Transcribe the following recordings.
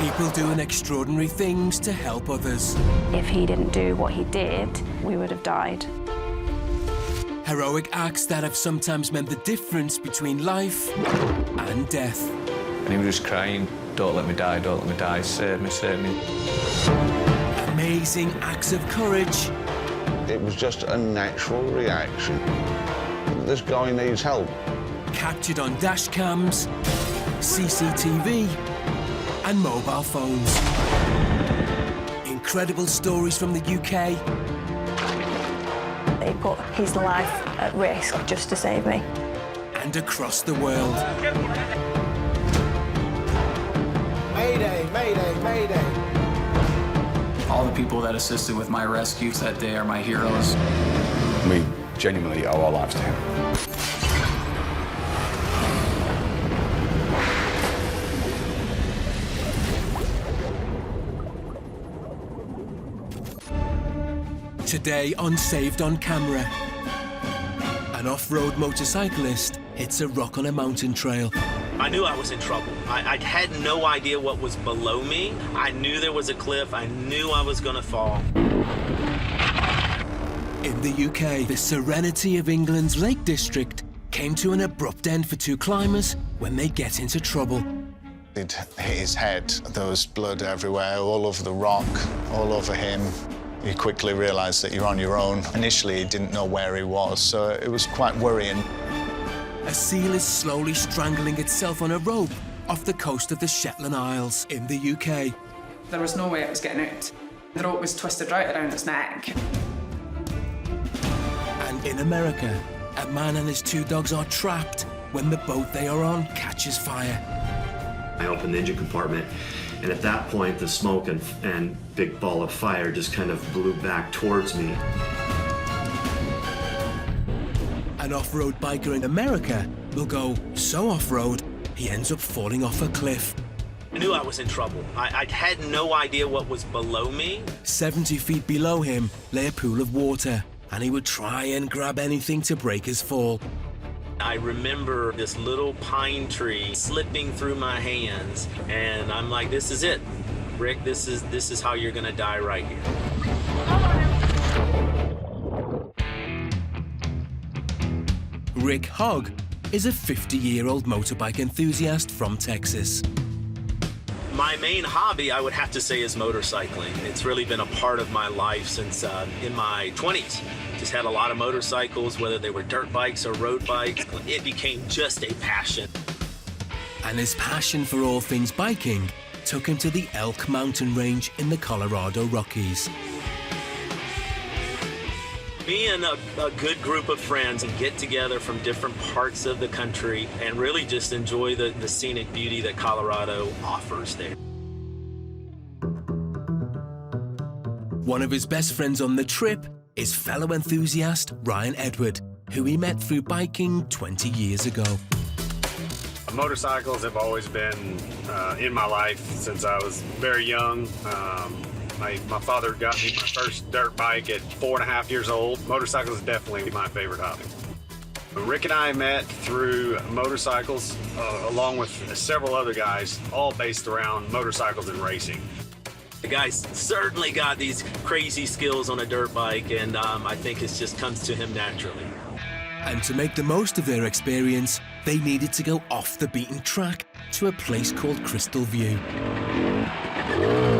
People doing extraordinary things to help others. If he didn't do what he did, we would have died. Heroic acts that have sometimes meant the difference between life and death. And he was just crying, "Don't let me die, don't let me die, save me, save me." Amazing acts of courage. It was just a natural reaction. This guy needs help. Captured on dash cams, CCTV, and mobile phones. Incredible stories from the UK. He put his life at risk just to save me. And across the world. Mayday, mayday, mayday. All the people that assisted with my rescues that day are my heroes. We genuinely owe our lives to him. Today on Saved on Camera, an off-road motorcyclist hits a rock on a mountain trail. I knew I was in trouble. I had no idea what was below me. I knew there was a cliff. I knew I was going to fall. In the UK, the serenity of England's Lake District came to an abrupt end for two climbers when they get into trouble. It hit his head. There was blood everywhere, all over the rock, all over him. You quickly realise that you're on your own. Initially, he didn't know where he was, so it was quite worrying. A seal is slowly strangling itself on a rope off the coast of the Shetland Isles in the UK. There was no way it was getting out. The rope was twisted right around its neck. And in America, a man and his two dogs are trapped when the boat they are on catches fire. I opened the engine compartment, and at that point, the smoke and big ball of fire just kind of blew back towards me. An off-road biker in America will go so off-road, he ends up falling off a cliff. I knew I was in trouble. I had no idea what was below me. 70 feet below him lay a pool of water, and he would try and grab anything to break his fall. I remember this little pine tree slipping through my hands, and I'm like, this is it. Rick, this is how you're gonna die right here. Rick Hogg is a 50-year-old motorbike enthusiast from Texas. My main hobby, I would have to say, is motorcycling. It's really been a part of my life since in my 20s. Just had a lot of motorcycles, whether they were dirt bikes or road bikes. It became just a passion. And his passion for all things biking took him to the Elk Mountain Range in the Colorado Rockies. Me and a good group of friends and get together from different parts of the country and really just enjoy the scenic beauty that Colorado offers there. One of his best friends on the trip is fellow enthusiast Ryan Edward, who he met through biking 20 years ago. Motorcycles have always been in my life since I was very young. My father got me my first dirt bike at 4.5 years old. Motorcycles is definitely my favorite hobby. Rick and I met through motorcycles, along with several other guys, all based around motorcycles and racing. The guy's certainly got these crazy skills on a dirt bike, and I think it just comes to him naturally. And to make the most of their experience, they needed to go off the beaten track to a place called Crystal View.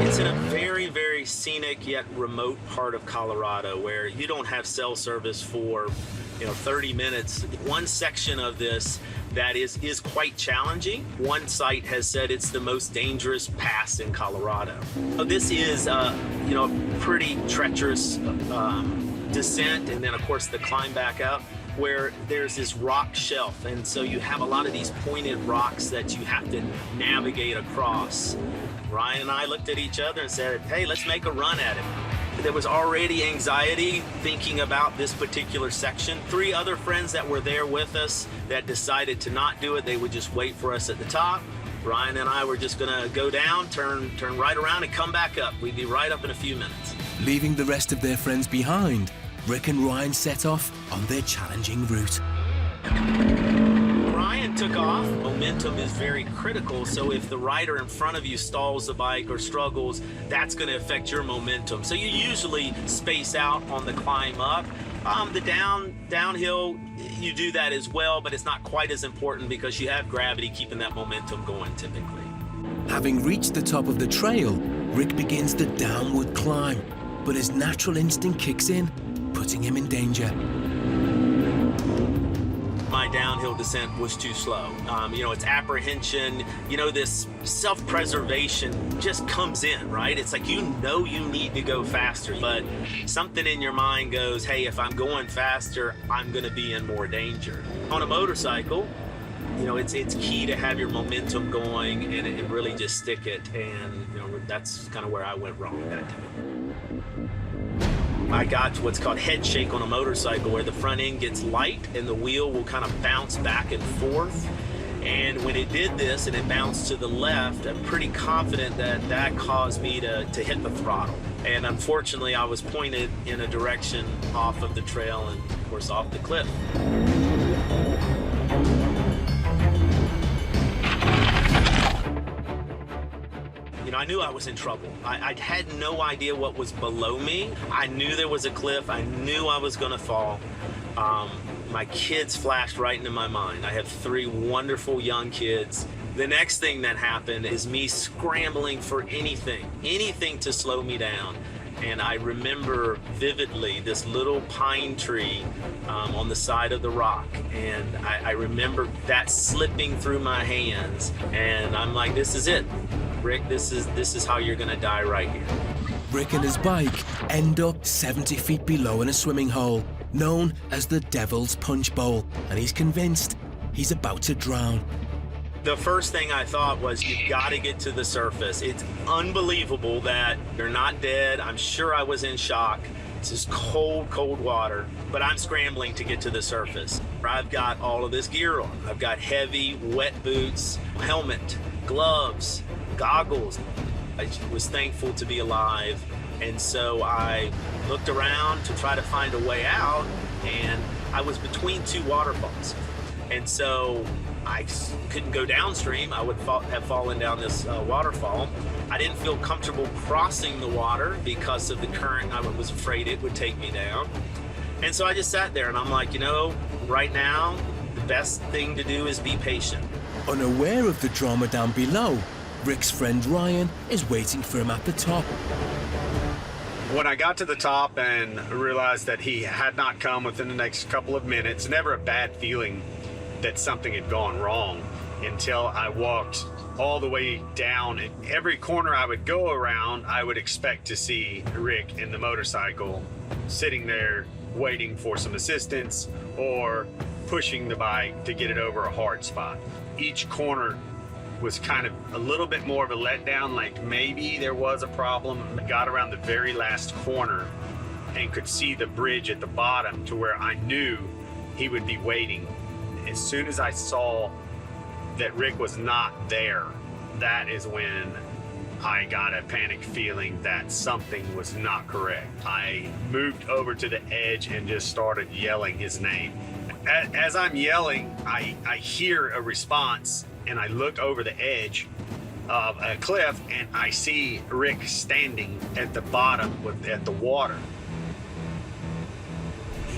It's in a very, very scenic yet remote part of Colorado where you don't have cell service for 30 minutes. One section of this that is quite challenging. One site has said it's the most dangerous pass in Colorado. So this is pretty treacherous descent, and then of course the climb back up, where there's this rock shelf, and so you have a lot of these pointed rocks that you have to navigate across. Ryan and I looked at each other and said, hey, let's make a run at it. There was already anxiety thinking about this particular section. 3 other friends that were there with us that decided to not do it. They would just wait for us at the top. Ryan and I were just gonna go down, turn right around and come back up. We'd be right up in a few minutes. Leaving the rest of their friends behind, Rick and Ryan set off on their challenging route. Ryan took off. Momentum is very critical, so if the rider in front of you stalls the bike or struggles, that's going to affect your momentum. So you usually space out on the climb up. The downhill, you do that as well, but it's not quite as important because you have gravity keeping that momentum going typically. Having reached the top of the trail, Rick begins the downward climb, but his natural instinct kicks in, putting him in danger. My downhill descent was too slow. It's apprehension, this self-preservation just comes in, right? It's like you need to go faster, but something in your mind goes, hey, if I'm going faster, I'm gonna be in more danger. On a motorcycle, it's key to have your momentum going and really just stick it, and that's kind of where I went wrong that time. I got to what's called head shake on a motorcycle, where the front end gets light and the wheel will kind of bounce back and forth. And when it did this and it bounced to the left, I'm pretty confident that caused me to hit the throttle. And unfortunately, I was pointed in a direction off of the trail and, of course, off the cliff. I knew I was in trouble. I had no idea what was below me. I knew there was a cliff. I knew I was gonna fall. My kids flashed right into my mind. I have 3 wonderful young kids. The next thing that happened is me scrambling for anything to slow me down. And I remember vividly this little pine tree on the side of the rock. And I remember that slipping through my hands. And I'm like, this is it. Rick, this is how you're gonna die right here. Rick and his bike end up 70 feet below in a swimming hole, known as the Devil's Punch Bowl, and he's convinced he's about to drown. The first thing I thought was, you've got to get to the surface. It's unbelievable that you're not dead. I'm sure I was in shock. It's just cold, cold water, but I'm scrambling to get to the surface. I've got all of this gear on. I've got heavy, wet boots, helmet, gloves, goggles. I was thankful to be alive, and so I looked around to try to find a way out, and I was between 2 waterfalls, and so I couldn't go downstream. I would have fallen down this waterfall. I didn't feel comfortable crossing the water because of the current. I was afraid it would take me down, and so I just sat there, and I'm like, right now the best thing to do is be patient. Unaware of the drama down below, Rick's friend Ryan is waiting for him at the top. When I got to the top and realized that he had not come within the next couple of minutes, never a bad feeling that something had gone wrong until I walked all the way down. And every corner I would go around, I would expect to see Rick in the motorcycle sitting there waiting for some assistance or pushing the bike to get it over a hard spot. Each corner was kind of a little bit more of a letdown, like maybe there was a problem. I got around the very last corner and could see the bridge at the bottom to where I knew he would be waiting. As soon as I saw that Rick was not there, that is when I got a panic feeling that something was not correct. I moved over to the edge and just started yelling his name. As I'm yelling, I hear a response, and I look over the edge of a cliff and I see Rick standing at the bottom at the water.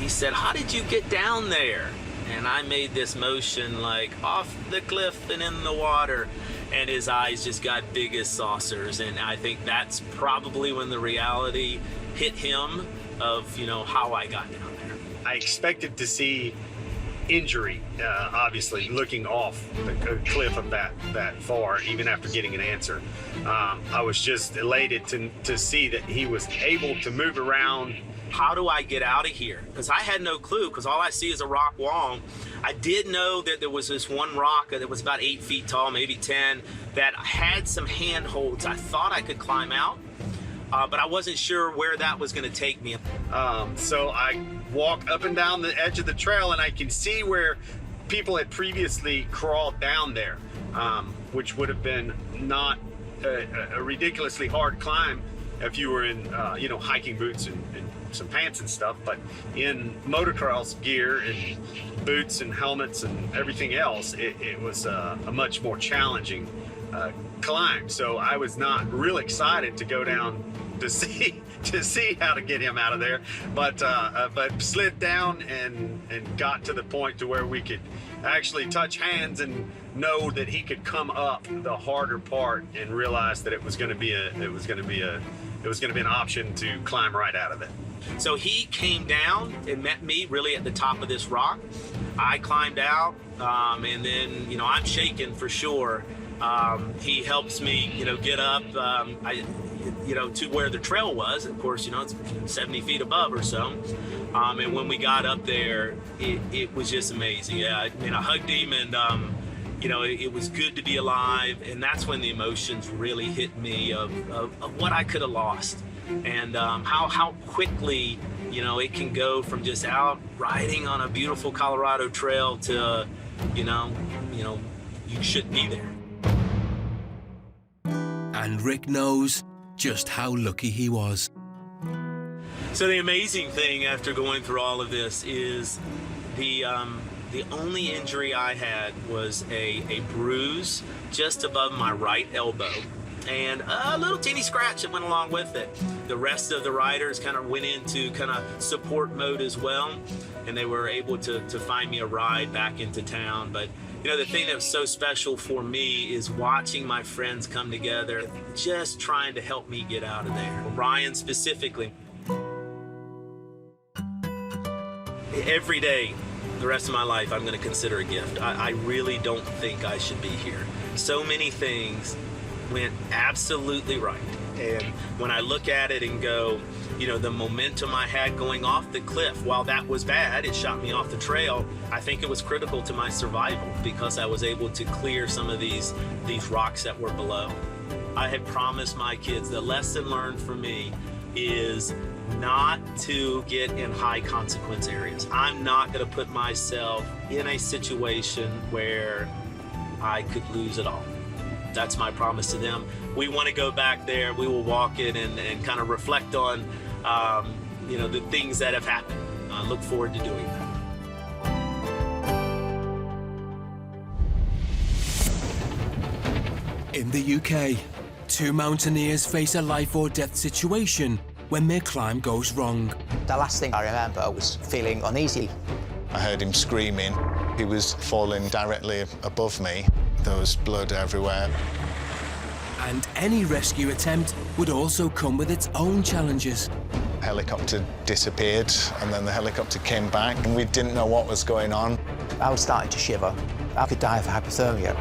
He said, "How did you get down there?" And I made this motion like off the cliff and in the water, and his eyes just got big as saucers. And I think that's probably when the reality hit him of, how I got down there. I expected to see injury, obviously, looking off the cliff of that far, even after getting an answer. I was just elated to see that he was able to move around. How do I get out of here? Because I had no clue, because all I see is a rock wall. I did know that there was this one rock that was about 8 feet tall, maybe 10, that had some handholds. I thought I could climb out, but I wasn't sure where that was going to take me. So I walk up and down the edge of the trail, and I can see where people had previously crawled down there, which would have been not a ridiculously hard climb if you were in hiking boots and some pants and stuff, but in motocross gear and boots and helmets and everything else, it was a much more challenging climb. So I was not real excited to go down to see how to get him out of there, but slid down and got to the point to where we could actually touch hands and know that he could come up the harder part, and realize that it was going to be an option to climb right out of it. So he came down and met me really at the top of this rock. I climbed out, and then, you know, I'm shaking for sure. He helps me, you know, get up, to where the trail was. Of course, you know, it's 70 feet above or so. And when we got up there, it was just amazing. Yeah, I mean, I hugged him, and, it was good to be alive. And that's when the emotions really hit me of what I could have lost, and how quickly, you know, it can go from just out riding on a beautiful Colorado trail to, you shouldn't be there. And Rick knows just how lucky he was. So the amazing thing after going through all of this is the only injury I had was a bruise just above my right elbow, and a little teeny scratch that went along with it. The rest of the riders kind of went into kind of support mode as well, and they were able to find me a ride back into town. But you know, the thing that was so special for me is watching my friends come together, just trying to help me get out of there. Ryan specifically. Every day, the rest of my life, I'm going to consider a gift. I really don't think I should be here. So many things went absolutely right. And when I look at it and go, you know, the momentum I had going off the cliff, while that was bad, it shot me off the trail, I think it was critical to my survival, because I was able to clear some of these rocks that were below. I had promised my kids, the lesson learned for me is not to get in high consequence areas. I'm not going to put myself in a situation where I could lose it all. That's my promise to them. We want to go back there. We will walk it and kind of reflect on, the things that have happened. I look forward to doing that. In the UK, two mountaineers face a life or death situation when their climb goes wrong. The last thing I remember was feeling uneasy. I heard him screaming. He was falling directly above me. There was blood everywhere. And any rescue attempt would also come with its own challenges. The helicopter disappeared, and then the helicopter came back, and we didn't know what was going on. I was starting to shiver. I could die of hypothermia.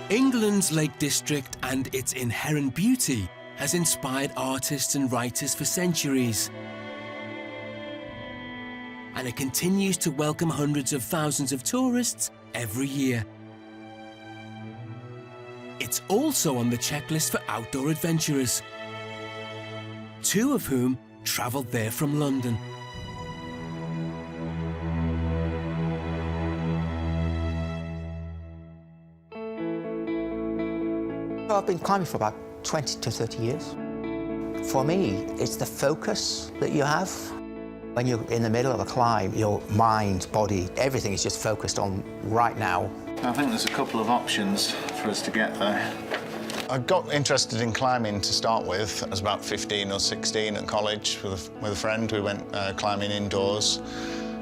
England's Lake District and its inherent beauty has inspired artists and writers for centuries. And it continues to welcome hundreds of thousands of tourists every year. It's also on the checklist for outdoor adventurers, two of whom travelled there from London. I've been climbing for about 20 to 30 years. For me, it's the focus that you have. When you're in the middle of a climb, your mind, body, everything is just focused on right now. I think there's a couple of options for us to get there. I got interested in climbing to start with. I was about 15 or 16 at college with a friend. We went climbing indoors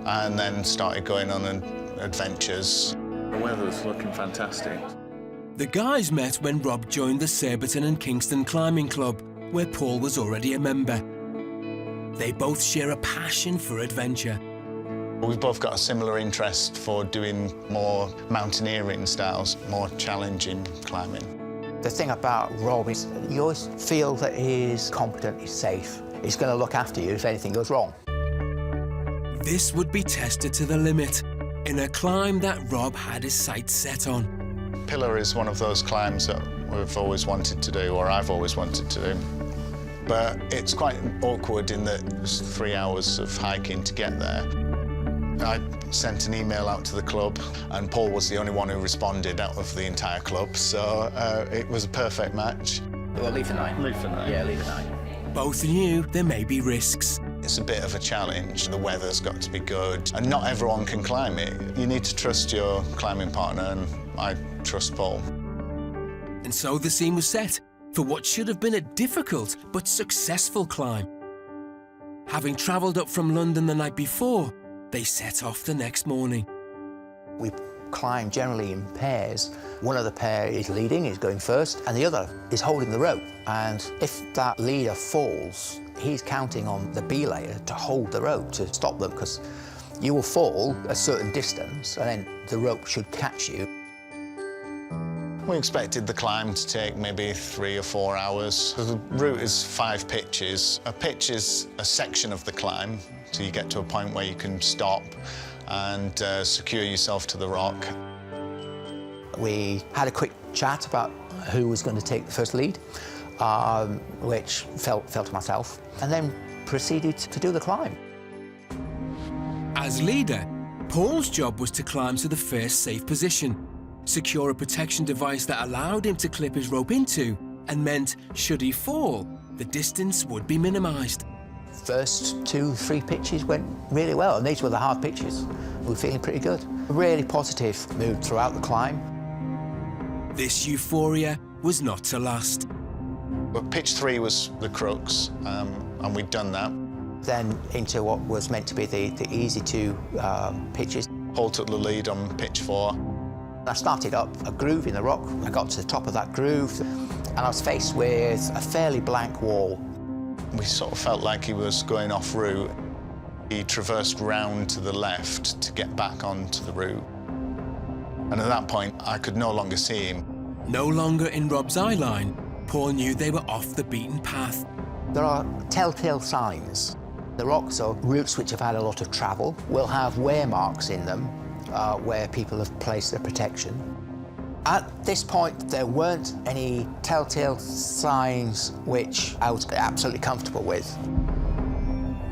and then started going on adventures. The weather's looking fantastic. The guys met when Rob joined the Surbiton and Kingston Climbing Club, where Paul was already a member. They both share a passion for adventure. We've both got a similar interest for doing more mountaineering styles, more challenging climbing. The thing about Rob is you always feel that he's competent, he's safe. He's going to look after you if anything goes wrong. This would be tested to the limit in a climb that Rob had his sights set on. Pillar is one of those climbs that we've always wanted to do, or I've always wanted to do. But it's quite awkward in that it's 3 hours of hiking to get there. I sent an email out to the club, and Paul was the only one who responded out of the entire club, so it was a perfect match. Well, leave for night. Leave for night. Yeah, leave for night. Both knew there may be risks. It's a bit of a challenge. The weather's got to be good, and not everyone can climb it. You need to trust your climbing partner, and I trust Paul. And so the scene was set for what should have been a difficult but successful climb. Having travelled up from London the night before, they set off the next morning. We climb generally in pairs. One of the pair is leading, is going first, and the other is holding the rope. And if that leader falls, he's counting on the belayer to hold the rope to stop them, because you will fall a certain distance and then the rope should catch you. We expected the climb to take maybe 3 or 4 hours. The route is 5 pitches. A pitch is a section of the climb, so you get to a point where you can stop and secure yourself to the rock. We had a quick chat about who was going to take the first lead, which fell to myself, and then proceeded to do the climb. As leader, Paul's job was to climb to the first safe position, secure a protection device that allowed him to clip his rope into and meant, should he fall, the distance would be minimised. First 2-3 pitches went really well, and these were the hard pitches. We were feeling pretty good. Really positive mood throughout the climb. This euphoria was not to last. But pitch 3 was the crux, and we'd done that. Then into what was meant to be the easy 2 pitches. Paul took the lead on pitch 4. I started up a groove in the rock. I got to the top of that groove, and I was faced with a fairly blank wall. We sort of felt like he was going off route. He traversed round to the left to get back onto the route. And at that point, I could no longer see him. No longer in Rob's eye line, Paul knew they were off the beaten path. There are telltale signs. The rocks or routes which have had a lot of travel will have wear marks in them where people have placed their protection. At this point, there weren't any telltale signs which I was absolutely comfortable with.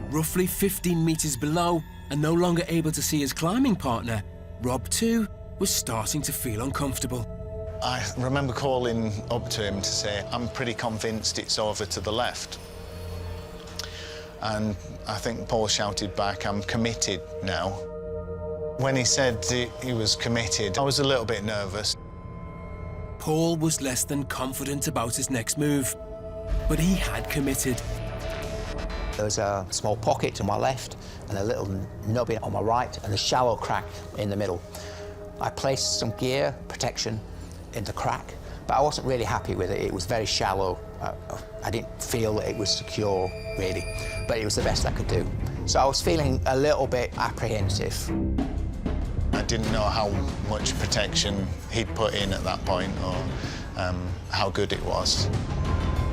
Roughly 15 metres below, and no longer able to see his climbing partner, Rob too was starting to feel uncomfortable. I remember calling up to him to say, I'm pretty convinced it's over to the left. And I think Paul shouted back, I'm committed now. When he said he was committed, I was a little bit nervous. Paul was less than confident about his next move, but he had committed. There was a small pocket to my left and a little nubbin on my right and a shallow crack in the middle. I placed some gear protection in the crack, but I wasn't really happy with it. It was very shallow. I didn't feel that it was secure, really, but it was the best I could do. So I was feeling a little bit apprehensive. I didn't know how much protection he'd put in at that point or how good it was.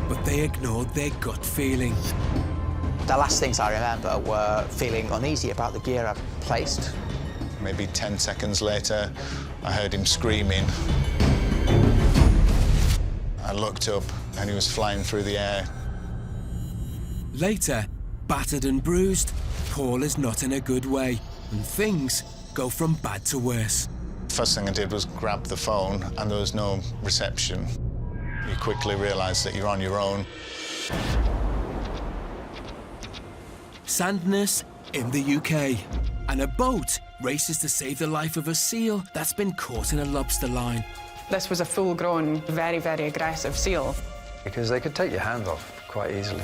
But they ignored their gut feeling. The last things I remember were feeling uneasy about the gear I'd placed. Maybe 10 seconds later, I heard him screaming. I looked up and he was flying through the air. Later, battered and bruised, Paul is not in a good way, and things go from bad to worse. First thing I did was grab the phone, and there was no reception. You quickly realise that you're on your own. Sandnes in the UK, and a boat races to save the life of a seal that's been caught in a lobster line. This was a full-grown, very, very aggressive seal. Because they could take your hands off quite easily.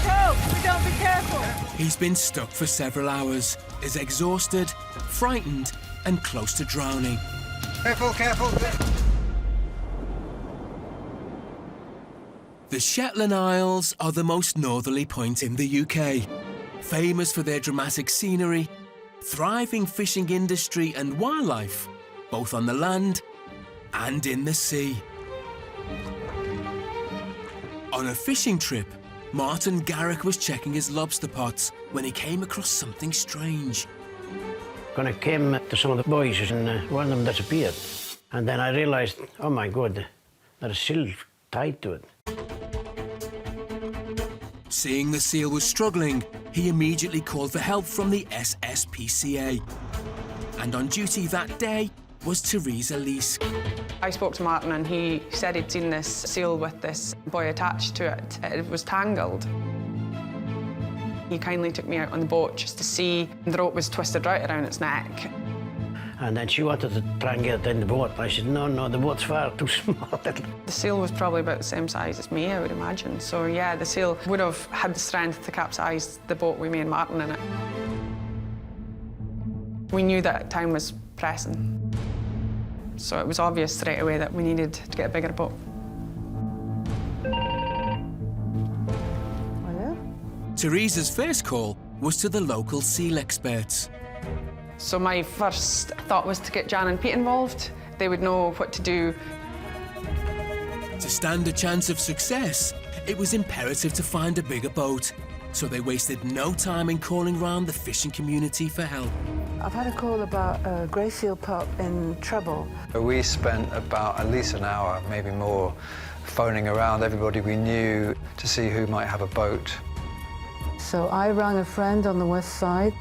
Help! Don't be careful! He's been stuck for several hours, is exhausted, frightened, and close to drowning. Careful, careful! The Shetland Isles are the most northerly point in the UK, famous for their dramatic scenery, thriving fishing industry and wildlife, both on the land and in the sea. On a fishing trip, Martin Garrick was checking his lobster pots when he came across something strange. When I came to some of the boys, and one of them disappeared. And then I realised, oh my God, there's a seal tied to it. Seeing the seal was struggling, he immediately called for help from the SSPCA. And on duty that day was Teresa Leask. I spoke to Martin and he said he'd seen this seal with this buoy attached to it. It was tangled. He kindly took me out on the boat just to see. The rope was twisted right around its neck. And then she wanted to try and get it in the boat. I said, no, the boat's far too small. The seal was probably about the same size as me, I would imagine. So, yeah, the seal would have had the strength to capsize the boat with me and Martin in it. We knew that time was pressing. So it was obvious straight away that we needed to get a bigger boat. Teresa's first call was to the local seal experts. So my first thought was to get Jan and Pete involved. They would know what to do. To stand a chance of success, it was imperative to find a bigger boat. So they wasted no time in calling round the fishing community for help. I've had a call about a grey seal pup in trouble. We spent about at least an hour, maybe more, phoning around everybody we knew to see who might have a boat. So I rang a friend on the west side.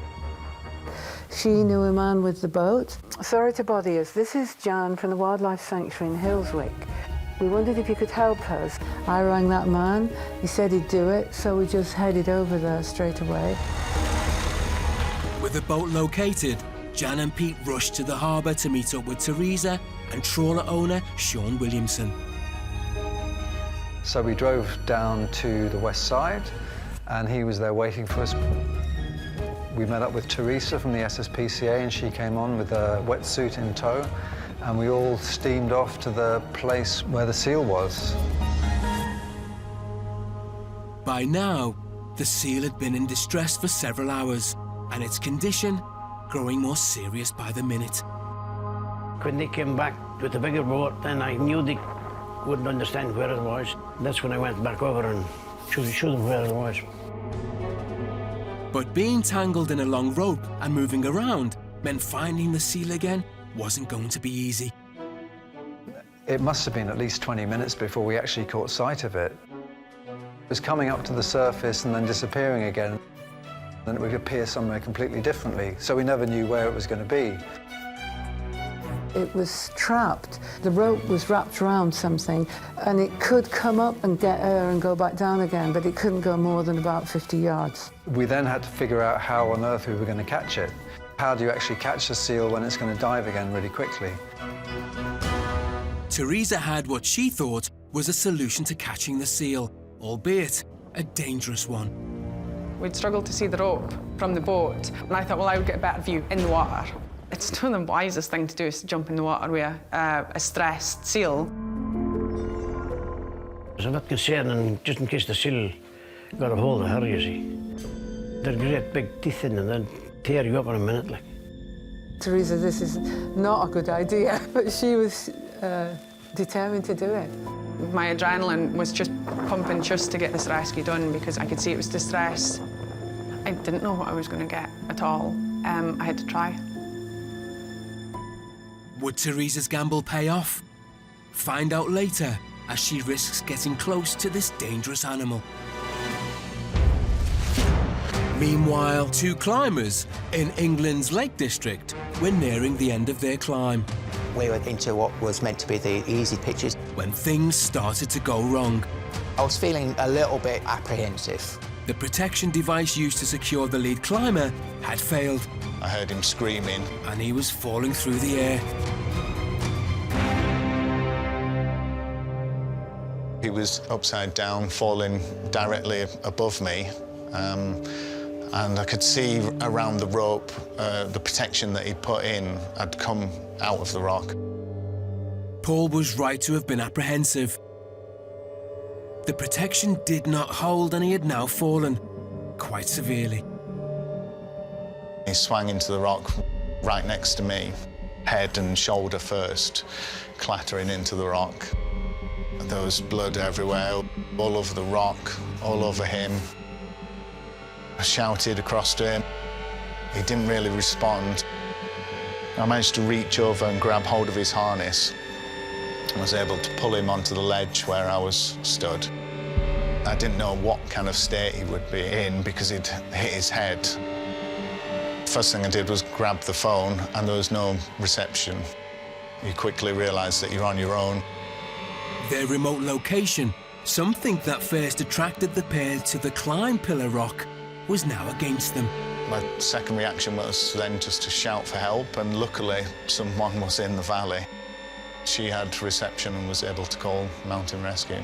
She knew a man with the boat. Sorry to bother you. This is Jan from the Wildlife Sanctuary in Hillswick. We wondered if you could help us. I rang that man. He said he'd do it, so we just headed over there straight away. With the boat located, Jan and Pete rushed to the harbour to meet up with Teresa and trawler owner Sean Williamson. So we drove down to the west side, and he was there waiting for us. We met up with Teresa from the SSPCA, and she came on with a wetsuit in tow, and we all steamed off to the place where the seal was. By now, the seal had been in distress for several hours, and its condition growing more serious by the minute. When they came back with the bigger boat, then I knew they wouldn't understand where it was. That's when I went back over and showed them where it was. But being tangled in a long rope and moving around meant finding the seal again wasn't going to be easy. It must have been at least 20 minutes before we actually caught sight of it. It was coming up to the surface and then disappearing again. Then it would appear somewhere completely differently, so we never knew where it was going to be. It was trapped. The rope was wrapped around something, and it could come up and get air and go back down again, but it couldn't go more than about 50 yards. We then had to figure out how on earth we were going to catch it. How do you actually catch a seal when it's going to dive again really quickly? Teresa had what she thought was a solution to catching the seal, albeit a dangerous one. We'd struggled to see the rope from the boat, and I thought, well, I would get a better view in the water. It's not the wisest thing to do is to jump in the water with a stressed seal. It's a bit concerning, just in case the seal got a hold of her, you see. They're great big teeth in them, they'll tear you up in a minute, like. Teresa, this is not a good idea, but she was determined to do it. My adrenaline was just pumping just to get this rescue done because I could see it was distress. I didn't know what I was going to get at all. I had to try. Would Teresa's gamble pay off? Find out later as she risks getting close to this dangerous animal. Meanwhile, two climbers in England's Lake District were nearing the end of their climb. We were into what was meant to be the easy pitches. When things started to go wrong. I was feeling a little bit apprehensive. The protection device used to secure the lead climber had failed. I heard him screaming. And he was falling through the air. He was upside down, falling directly above me. And I could see around the rope, the protection that he'd put in had come out of the rock. Paul was right to have been apprehensive. The protection did not hold and he had now fallen, quite severely. He swung into the rock right next to me, head and shoulder first, clattering into the rock. There was blood everywhere, all over the rock, all over him. I shouted across to him. He didn't really respond. I managed to reach over and grab hold of his harness. I was able to pull him onto the ledge where I was stood. I didn't know what kind of state he would be in because he'd hit his head. First thing I did was grab the phone and there was no reception. You quickly realise that you're on your own. Their remote location, something that first attracted the pair to the climb Pillar Rock, was now against them. My second reaction was then just to shout for help, and luckily someone was in the valley. She had reception and was able to call mountain rescue.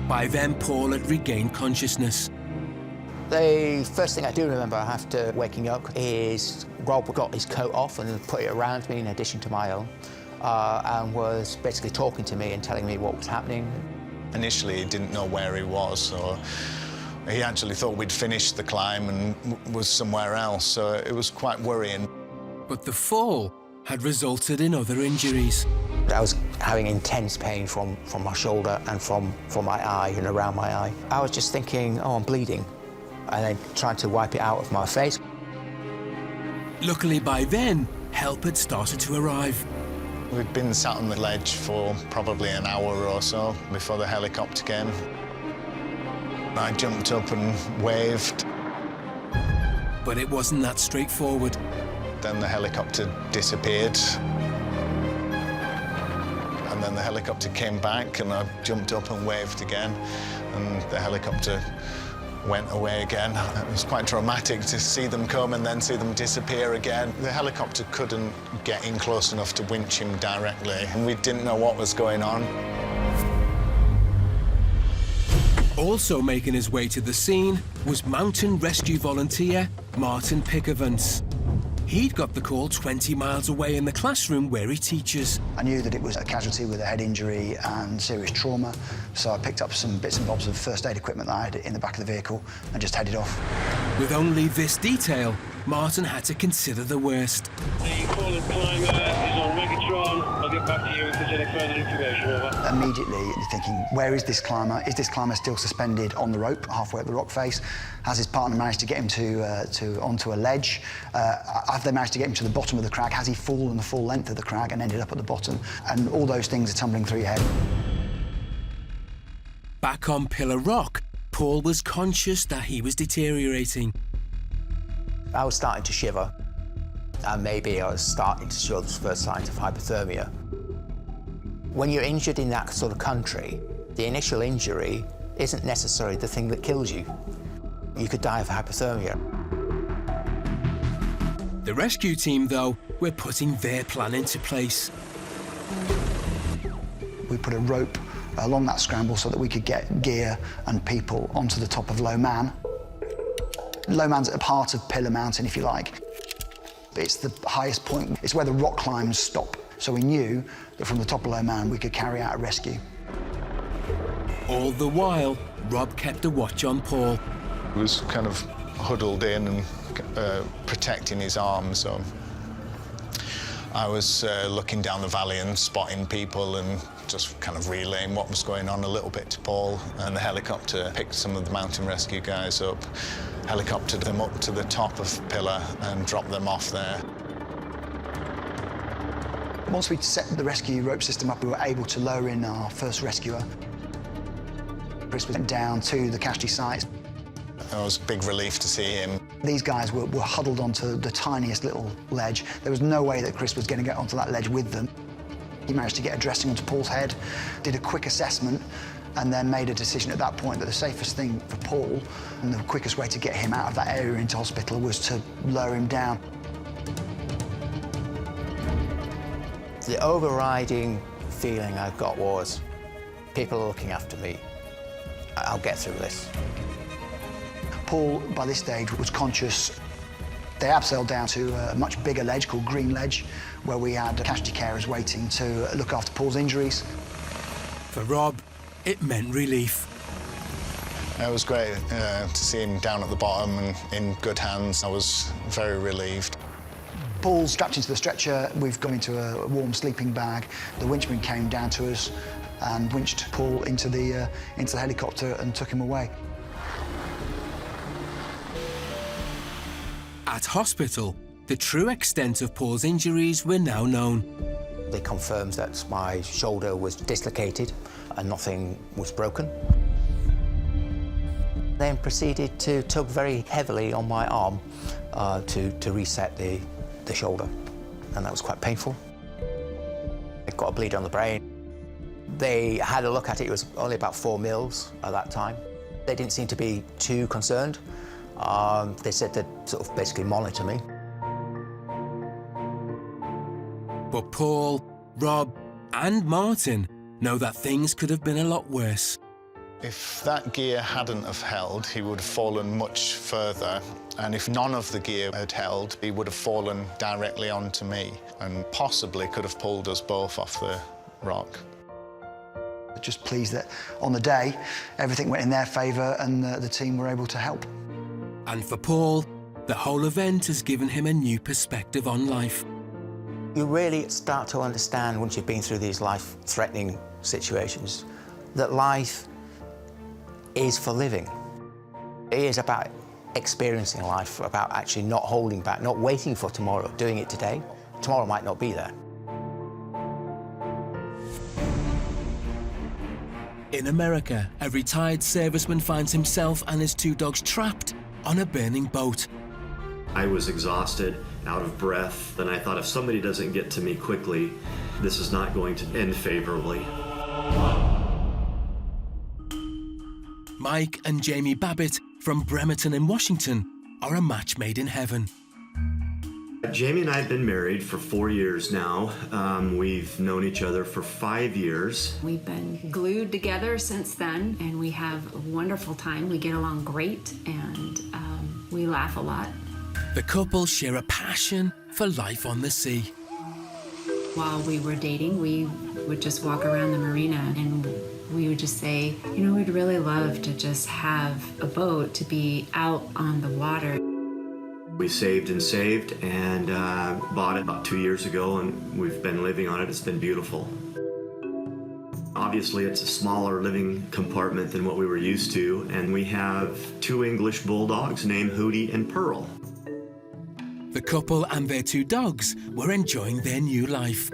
By then, Paul had regained consciousness. The first thing I do remember after waking up is Rob got his coat off and put it around me in addition to my own, and was basically talking to me and telling me what was happening. Initially, he didn't know where he was, so he actually thought we'd finished the climb and was somewhere else, so it was quite worrying. But the fall had resulted in other injuries. I was having intense pain from my shoulder and from my eye and around my eye. I was just thinking, oh, I'm bleeding, and then trying to wipe it out of my face. Luckily, by then, help had started to arrive. We'd been sat on the ledge for probably an hour or so before the helicopter came. I jumped up and waved. But it wasn't that straightforward. Then the helicopter disappeared. And then the helicopter came back, and I jumped up and waved again, and the helicopter went away again. It was quite dramatic to see them come and then see them disappear again. The helicopter couldn't get in close enough to winch him directly, and we didn't know what was going on. Also making his way to the scene was mountain rescue volunteer Martin Pickavance. He'd got the call 20 miles away in the classroom where he teaches. I knew that it was a casualty with a head injury and serious trauma, so I picked up some bits and bobs of first aid equipment that I had in the back of the vehicle and just headed off. With only this detail, Martin had to consider the worst. The fallen climber is on Megatron. I'll get back to you if there's any further information. Over. Immediately, you're thinking, where is this climber? Is this climber still suspended on the rope halfway up the rock face? Has his partner managed to get him onto a ledge? Have they managed to get him to the bottom of the crag? Has he fallen the full length of the crag and ended up at the bottom? And all those things are tumbling through your head. Back on Pillar Rock, Paul was conscious that he was deteriorating. I was starting to shiver, and maybe I was starting to show the first signs of hypothermia. When you're injured in that sort of country, the initial injury isn't necessarily the thing that kills you. You could die of hypothermia. The rescue team, though, were putting their plan into place. We put a rope along that scramble so that we could get gear and people onto the top of Low Man. Low Man's at a part of Pillar Mountain, if you like. It's the highest point. It's where the rock climbs stop. So we knew that from the top of Low Man, we could carry out a rescue. All the while, Rob kept a watch on Paul. He was kind of huddled in and protecting his arm, so I was looking down the valley and spotting people and just kind of relaying what was going on a little bit to Paul. And the helicopter picked some of the mountain rescue guys up, helicoptered them up to the top of Pillar and dropped them off there. Once we'd set the rescue rope system up, we were able to lower in our first rescuer. Chris went down to the casualty site. It was a big relief to see him. These guys were huddled onto the tiniest little ledge. There was no way that Chris was going to get onto that ledge with them. He managed to get a dressing onto Paul's head, did a quick assessment, and then made a decision at that point that the safest thing for Paul and the quickest way to get him out of that area into hospital was to lower him down. The overriding feeling I got was, people are looking after me. I'll get through this. Paul, by this stage, was conscious. They abseiled down to a much bigger ledge called Green Ledge, where we had casualty carers waiting to look after Paul's injuries. For Rob, it meant relief. It was great to see him down at the bottom and in good hands. I was very relieved. Paul's strapped into the stretcher. We've gone into a warm sleeping bag. The winchman came down to us and winched Paul into the helicopter and took him away. At hospital, the true extent of Paul's injuries were now known. They confirmed that my shoulder was dislocated and nothing was broken. Then proceeded to tug very heavily on my arm to reset the shoulder, and that was quite painful. I got a bleed on the brain. They had a look at it. It was only about 4 mils at that time. They didn't seem to be too concerned. They said they'd sort of basically monitor me. But Paul, Rob, and Martin know that things could have been a lot worse. If that gear hadn't have held, he would have fallen much further. And if none of the gear had held, he would have fallen directly onto me and possibly could have pulled us both off the rock. Just pleased that on the day, everything went in their favour and the team were able to help. And for Paul, the whole event has given him a new perspective on life. You really start to understand, once you've been through these life-threatening situations, that life is for living. It is about experiencing life, about actually not holding back, not waiting for tomorrow, doing it today. Tomorrow might not be there. In America, a retired serviceman finds himself and his 2 dogs trapped on a burning boat. I was exhausted, out of breath, and I thought if somebody doesn't get to me quickly, this is not going to end favorably. Mike and Jamie Babbitt from Bremerton in Washington are a match made in heaven. Jamie and I have been married for 4 years now. We've known each other for 5 years. We've been glued together since then, and we have a wonderful time. We get along great, and we laugh a lot. The couple share a passion for life on the sea. While we were dating, we would just walk around the marina and we would just say, you know, we'd really love to just have a boat to be out on the water. We saved and bought it about 2 years ago, and we've been living on it. It's been beautiful. Obviously, it's a smaller living compartment than what we were used to, and we have 2 English bulldogs named Hootie and Pearl. The couple and their 2 dogs were enjoying their new life.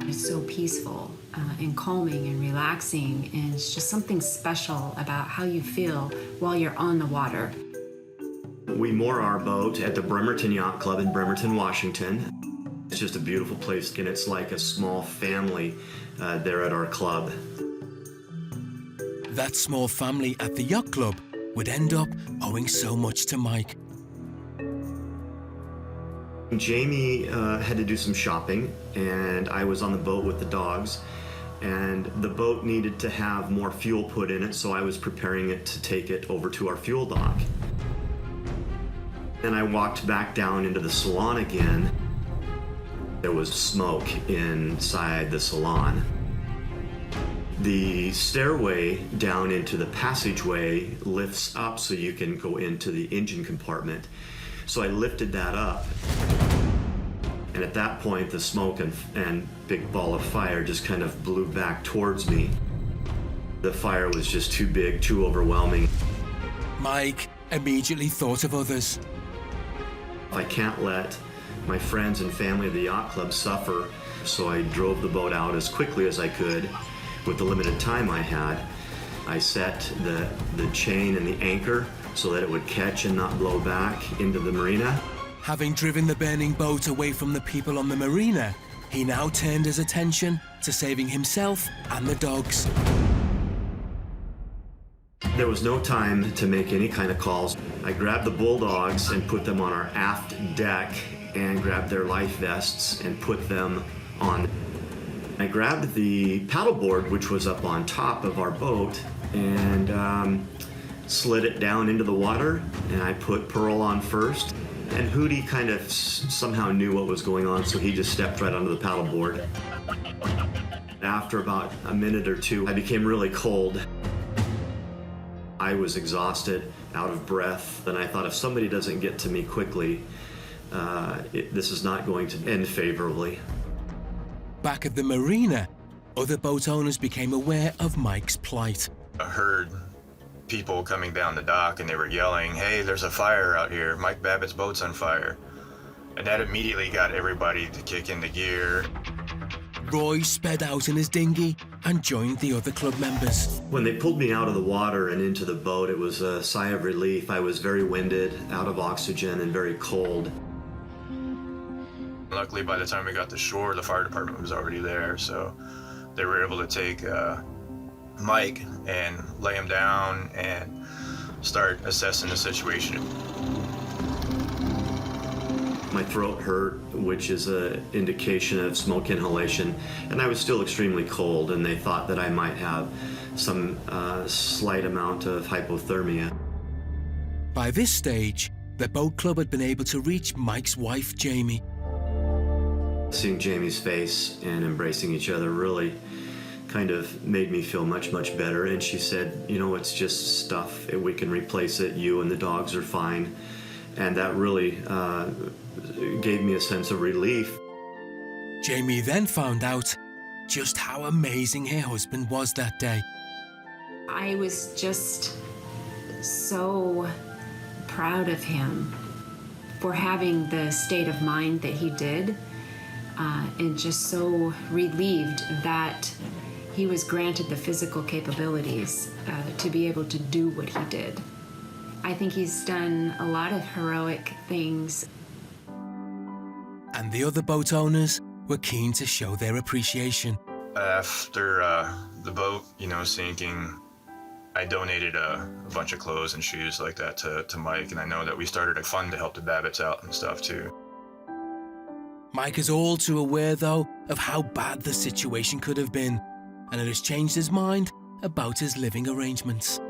It's so peaceful and calming and relaxing, and it's just something special about how you feel while you're on the water. We moor our boat at the Bremerton Yacht Club in Bremerton, Washington. It's just a beautiful place, and it's like a small family there at our club. That small family at the yacht club would end up owing so much to Mike. Jamie had to do some shopping, and I was on the boat with the dogs, and the boat needed to have more fuel put in it, so I was preparing it to take it over to our fuel dock. And I walked back down into the salon again. There was smoke inside the salon. The stairway down into the passageway lifts up so you can go into the engine compartment. So I lifted that up, and at that point the smoke and big ball of fire just kind of blew back towards me. The fire was just too big, too overwhelming. Mike immediately thought of others. I can't let my friends and family of the yacht club suffer, so I drove the boat out as quickly as I could with the limited time I had. I set the chain and the anchor so that it would catch and not blow back into the marina. Having driven the burning boat away from the people on the marina, he now turned his attention to saving himself and the dogs. There was no time to make any kind of calls. I grabbed the bulldogs and put them on our aft deck and grabbed their life vests and put them on. I grabbed the paddleboard, which was up on top of our boat, and slid it down into the water, and I put Pearl on first. And Hootie kind of somehow knew what was going on, so he just stepped right onto the paddleboard. After about a minute or two, I became really cold. I was exhausted, out of breath, and I thought if somebody doesn't get to me quickly, this is not going to end favorably. Back at the marina, other boat owners became aware of Mike's plight. I heard people coming down the dock and they were yelling, "Hey, there's a fire out here. Mike Babbitt's boat's on fire." And that immediately got everybody to kick into gear. Roy sped out in his dinghy and joined the other club members. When they pulled me out of the water and into the boat, it was a sigh of relief. I was very winded, out of oxygen, and very cold. Luckily, by the time we got to shore, the fire department was already there, so they were able to take Mike and lay him down and start assessing the situation. My throat hurt, which is an indication of smoke inhalation, and I was still extremely cold, and they thought that I might have some slight amount of hypothermia. By this stage, the boat club had been able to reach Mike's wife, Jamie. Seeing Jamie's face and embracing each other really kind of made me feel much, much better. And she said, you know, it's just stuff, we can replace it, you and the dogs are fine. And that really gave me a sense of relief. Jamie then found out just how amazing her husband was that day. I was just so proud of him for having the state of mind that he did, and just so relieved that he was granted the physical capabilities to be able to do what he did. I think he's done a lot of heroic things. And the other boat owners were keen to show their appreciation. After the boat, sinking, I donated a bunch of clothes and shoes like that to Mike, and I know that we started a fund to help the Babbitts out and stuff too. Mike is all too aware, though, of how bad the situation could have been, and it has changed his mind about his living arrangements.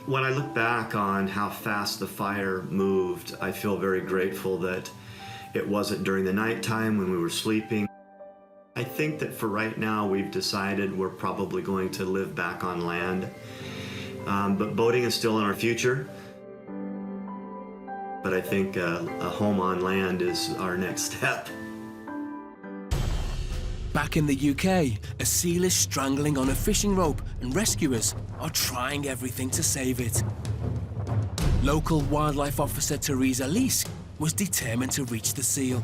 When I look back on how fast the fire moved, I feel very grateful that it wasn't during the nighttime when we were sleeping. I think that for right now, we've decided we're probably going to live back on land. But boating is still in our future. But I think a home on land is our next step. Back in the UK, a seal is strangling on a fishing rope and rescuers are trying everything to save it. Local wildlife officer Teresa Leask was determined to reach the seal.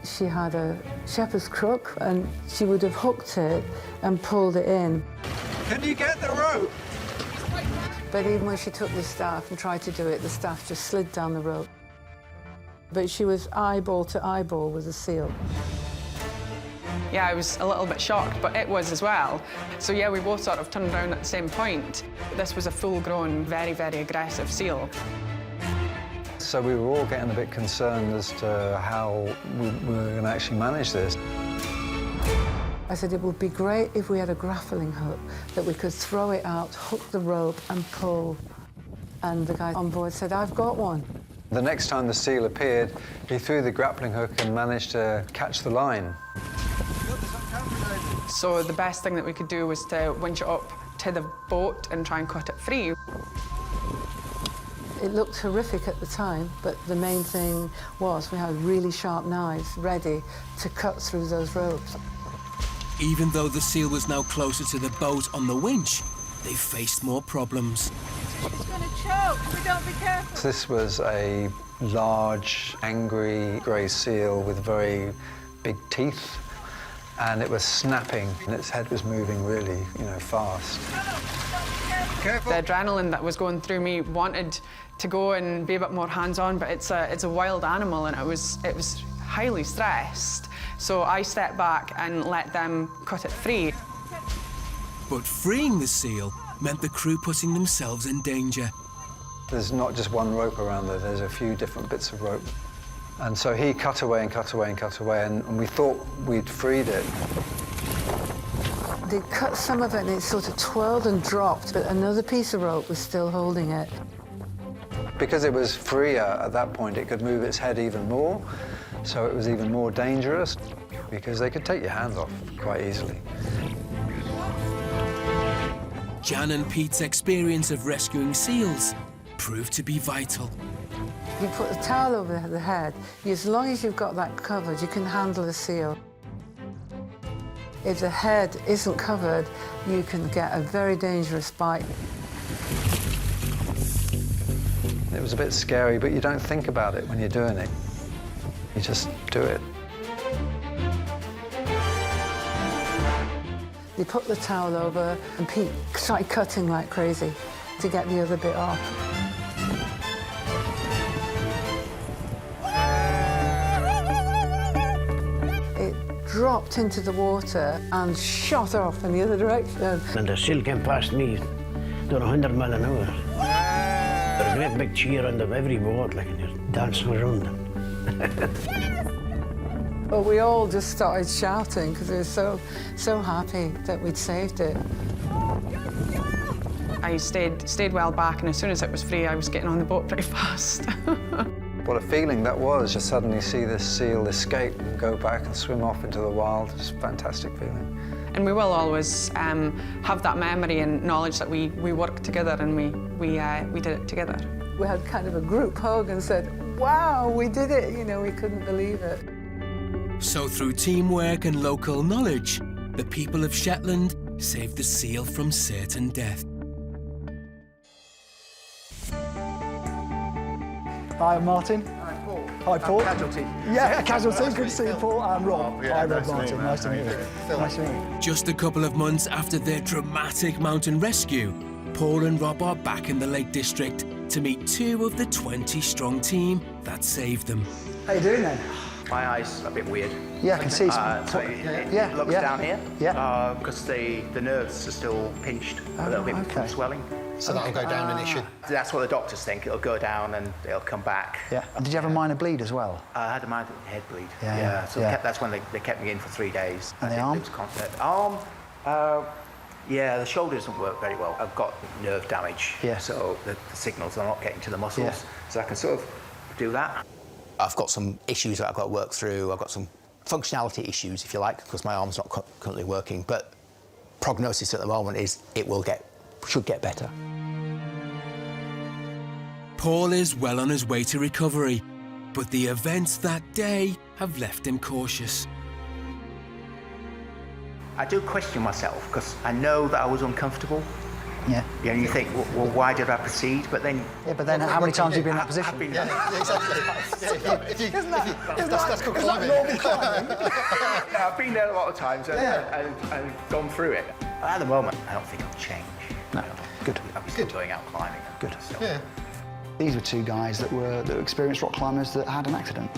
She had a shepherd's crook and she would have hooked it and pulled it in. Can you get the rope? But even when she took the staff and tried to do it, the staff just slid down the rope. But she was eyeball to eyeball with the seal. Yeah, I was a little bit shocked, but it was as well. So yeah, we both sort of turned around at the same point. This was a full-grown, very, very aggressive seal. So we were all getting a bit concerned as to how we were going to actually manage this. I said it would be great if we had a grappling hook that we could throw it out, hook the rope and pull. And the guy on board said, I've got one. The next time the seal appeared, he threw the grappling hook and managed to catch the line. So the best thing that we could do was to winch it up to the boat and try and cut it free. It looked horrific at the time, but the main thing was we had really sharp knives ready to cut through those ropes. Even though the seal was now closer to the boat on the winch, they faced more problems. It's going to choke if we don't be careful. This was a large, angry grey seal with very big teeth, and it was snapping, and its head was moving really, fast. Careful. The adrenaline that was going through me wanted to go and be a bit more hands-on, but it's a wild animal, and it was highly stressed. So I stepped back and let them cut it free. But freeing the seal meant the crew putting themselves in danger. There's not just one rope around there, there's a few different bits of rope. And so he cut away and cut away and cut away, and we thought we'd freed it. They cut some of it and it sort of twirled and dropped, but another piece of rope was still holding it. Because it was freer at that point, it could move its head even more, so it was even more dangerous, because they could take your hand off quite easily. Jan and Pete's experience of rescuing seals proved to be vital. You put a towel over the head, as long as you've got that covered, you can handle a seal. If the head isn't covered, you can get a very dangerous bite. It was a bit scary, but you don't think about it when you're doing it. You just do it. They put the towel over, and Pete started cutting like crazy to get the other bit off. dropped into the water and shot off in the other direction. And the seal came past me, doing 100 mile an hour. There was a great big cheer under every boat, like, and you're dancing around them. Well, we all just started shouting because we were so happy that we'd saved it. I stayed well back, and as soon as it was free, I was getting on the boat pretty fast. What a feeling that was, to suddenly see this seal escape and go back and swim off into the wild. It's a fantastic feeling. And we will always have that memory and knowledge that we worked together and we did it together. We had kind of a group hug and said, wow, we did it. You know, we couldn't believe it. So through teamwork and local knowledge, the people of Shetland saved the seal from certain death. Hi, I'm Martin. Hi, Paul. Hi, Paul. Casualty. Yeah, a casualty. Good to see you, Paul. I'm Rob. Yeah, Hi, nice Rob to meet Martin. you, Nice to man. meet you. How Nice to meet you. Just a couple of months after their dramatic mountain rescue, Paul and Rob are back in the Lake District to meet 2 of the 20-strong team that saved them. How you doing then? My eyes are a bit weird. Yeah, I can see. So it looks down here. Yeah. Because the nerves are still pinched a little bit from swelling. So that'll go down and it should... That's what the doctors think. It'll go down and it'll come back. Yeah. And did you have a minor bleed as well? I had a minor head bleed. Yeah. So that's when they kept me in for 3 days. And the arm? Yeah, the shoulder doesn't work very well. I've got nerve damage. Yeah. So the signals are not getting to the muscles. Yeah. So I can sort of do that. I've got some issues that I've got to work through. I've got some functionality issues, if you like, because my arm's not currently working. But prognosis at the moment is should get better. Paul is well on his way to recovery, but the events that day have left him cautious. I do question myself because I know that I was uncomfortable. Yeah. Yeah, and you think, well, why did I proceed? But then... Yeah, but then how many times have you been in that position? That's called climbing. Yeah, I've been there a lot of times and gone through it. But at the moment, I don't think I'll change. No. Good. I'm still going out climbing. Good. Yeah. These were 2 guys that were experienced rock climbers that had an accident.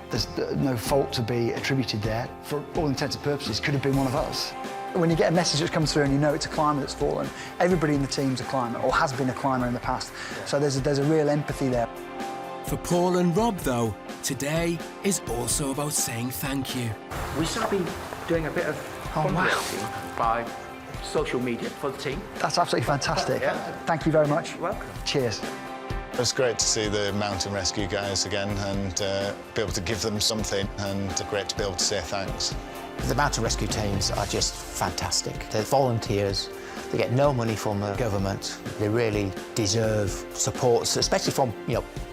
There's no fault to be attributed there. For all intents and purposes, could have been one of us. When you get a message that comes through and you know it's a climber that's fallen, everybody in the team's a climber or has been a climber in the past. So there's a real empathy there. For Paul and Rob, though, today is also about saying thank you. We sort of been doing a bit of fundraising by social media for the team. That's absolutely fantastic. Yeah. Thank you very much. You're welcome. Cheers. It's great to see the mountain rescue guys again and be able to give them something, and great to be able to say thanks. The mountain rescue teams are just fantastic. They're volunteers. They get no money from the government. They really deserve support, especially from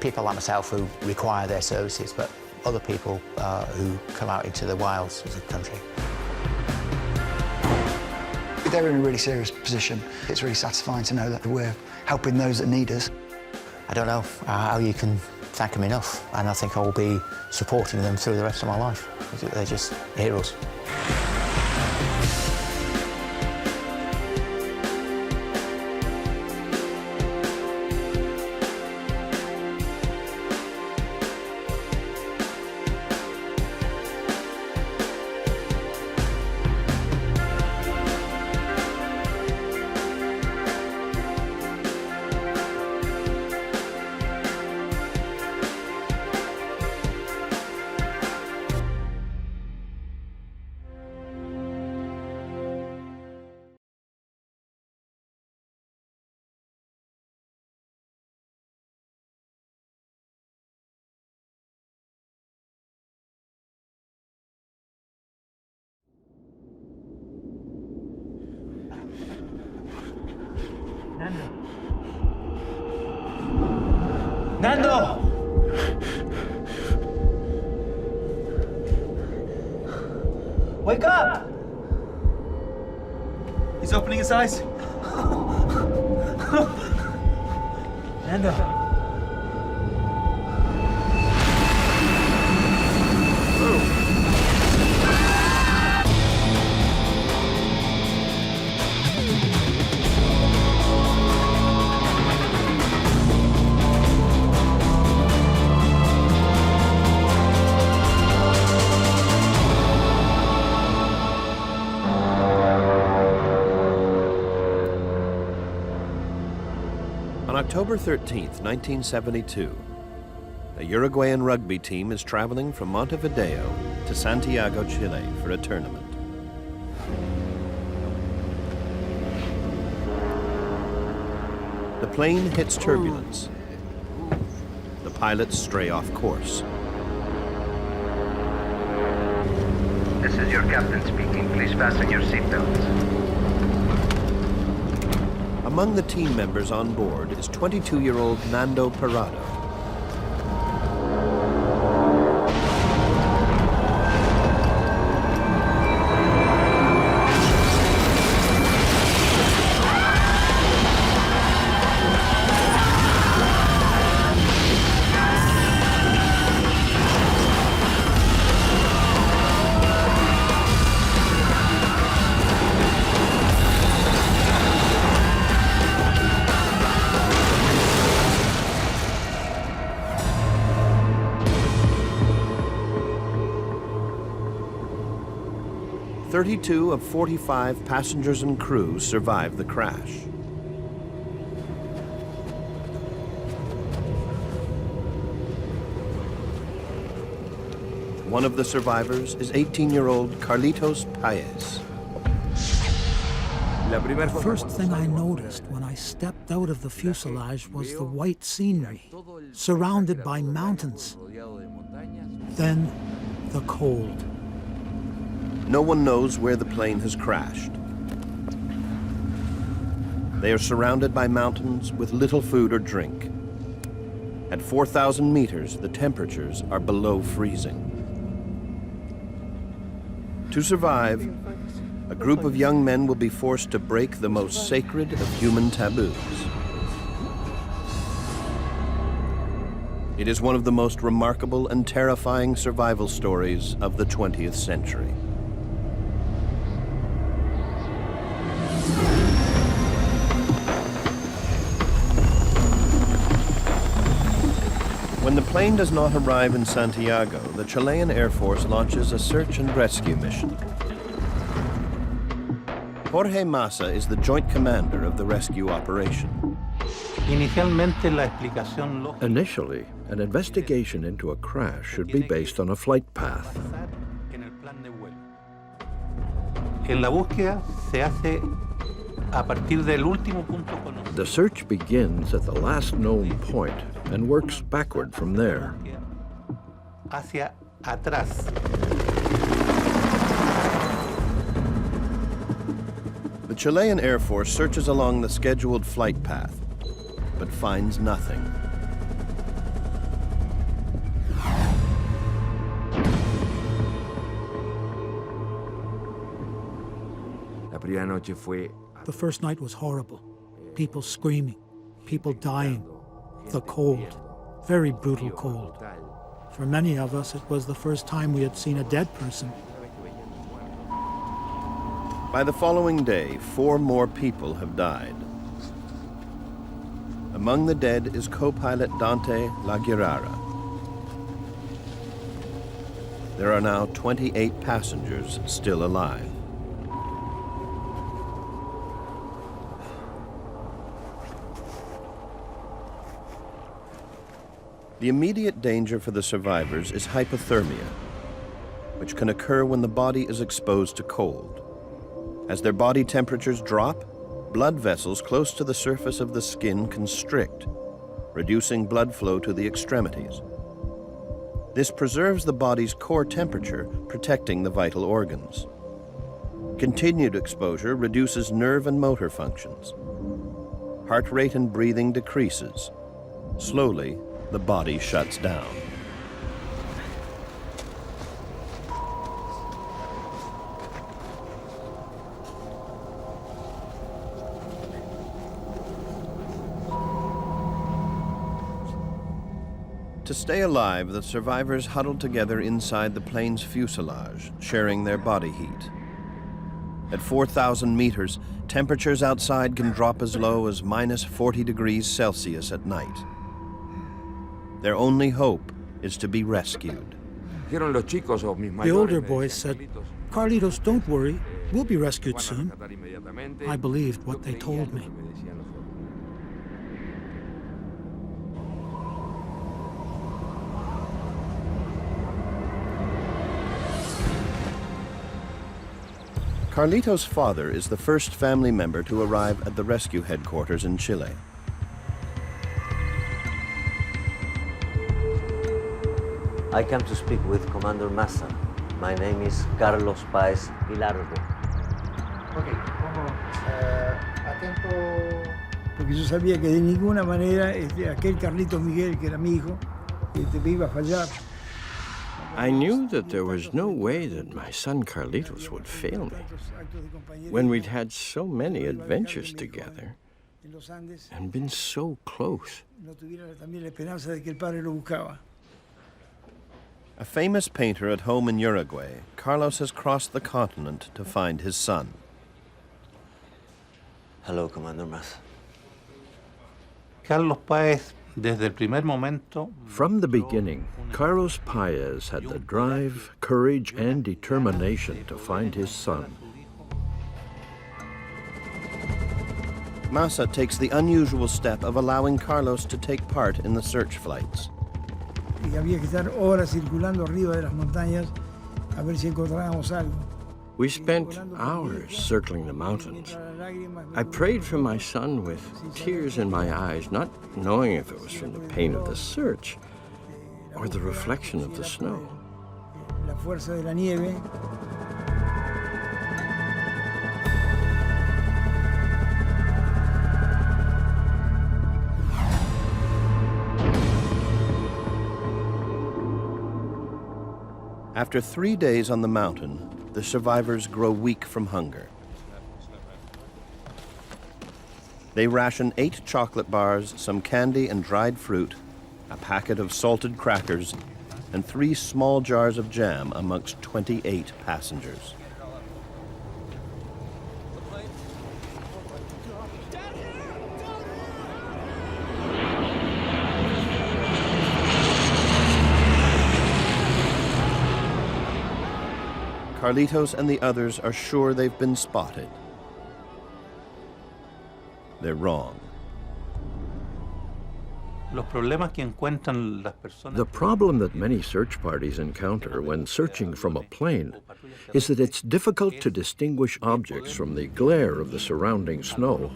people like myself who require their services, but other people who come out into the wilds of the country. They're in a really serious position. It's really satisfying to know that we're helping those that need us. I don't know how you can thank them enough, and I think I will be supporting them through the rest of my life. They're just heroes. Nando! Wake up! He's opening his eyes. Nando. On October 13th, 1972, a Uruguayan rugby team is traveling from Montevideo to Santiago, Chile for a tournament. The plane hits turbulence. The pilots stray off course. This is your captain speaking. Please fasten your seatbelts. Among the team members on board is 22-year-old Nando Parrado. Two of 45 passengers and crew survived the crash. One of the survivors is 18-year-old Carlitos Paez. The first thing I noticed when I stepped out of the fuselage was the white scenery, surrounded by mountains. Then, the cold. No one knows where the plane has crashed. They are surrounded by mountains with little food or drink. At 4,000 meters, the temperatures are below freezing. To survive, a group of young men will be forced to break the most sacred of human taboos. It is one of the most remarkable and terrifying survival stories of the 20th century. When the plane does not arrive in Santiago, the Chilean Air Force launches a search and rescue mission. Jorge Massa is the joint commander of the rescue operation. Initially, an investigation into a crash should be based on a flight path. The search begins at the last known point and works backward from there. The Chilean Air Force searches along the scheduled flight path, but finds nothing. The first night was horrible. People screaming, people dying, the cold, very brutal cold. For many of us, it was the first time we had seen a dead person. By the following day, 4 more people have died. Among the dead is co-pilot Dante Laguirara. There are now 28 passengers still alive. The immediate danger for the survivors is hypothermia, which can occur when the body is exposed to cold. As their body temperatures drop, blood vessels close to the surface of the skin constrict, reducing blood flow to the extremities. This preserves the body's core temperature, protecting the vital organs. Continued exposure reduces nerve and motor functions. Heart rate and breathing decreases. Slowly, the body shuts down. To stay alive, the survivors huddled together inside the plane's fuselage, sharing their body heat. At 4,000 meters, temperatures outside can drop as low as minus 40 degrees Celsius at night. Their only hope is to be rescued. The older boys said, "Carlitos, don't worry, we'll be rescued soon." I believed what they told me. Carlitos' father is the first family member to arrive at the rescue headquarters in Chile. I come to speak with Commander Massa. My name is Carlos Páez Vilardo. Ok, vamos atento, porque yo sabía que de ninguna manera aquel Carlitos Miguel, que era mi hijo, me iba a fallar. I knew that there was no way that my son Carlitos would fail me when we'd had so many adventures together and been so close. A famous painter at home in Uruguay, Carlos has crossed the continent to find his son. Hello, Commander Massa. Carlos Páez, desde el primer momento. From the beginning, Carlos Páez had the drive, courage, and determination to find his son. Massa takes the unusual step of allowing Carlos to take part in the search flights. Y había que estar horas circulando arriba de las montañas a ver si encontrábamos algo. We spent hours circling the mountains. I prayed for my son with tears in my eyes, not knowing if it was from the pain of the search or the reflection of the snow. La fuerza de la nieve. After 3 days on the mountain, the survivors grow weak from hunger. They ration 8 chocolate bars, some candy and dried fruit, a packet of salted crackers, and 3 small jars of jam amongst 28 passengers. Carlitos and the others are sure they've been spotted. They're wrong. The problem that many search parties encounter when searching from a plane is that it's difficult to distinguish objects from the glare of the surrounding snow.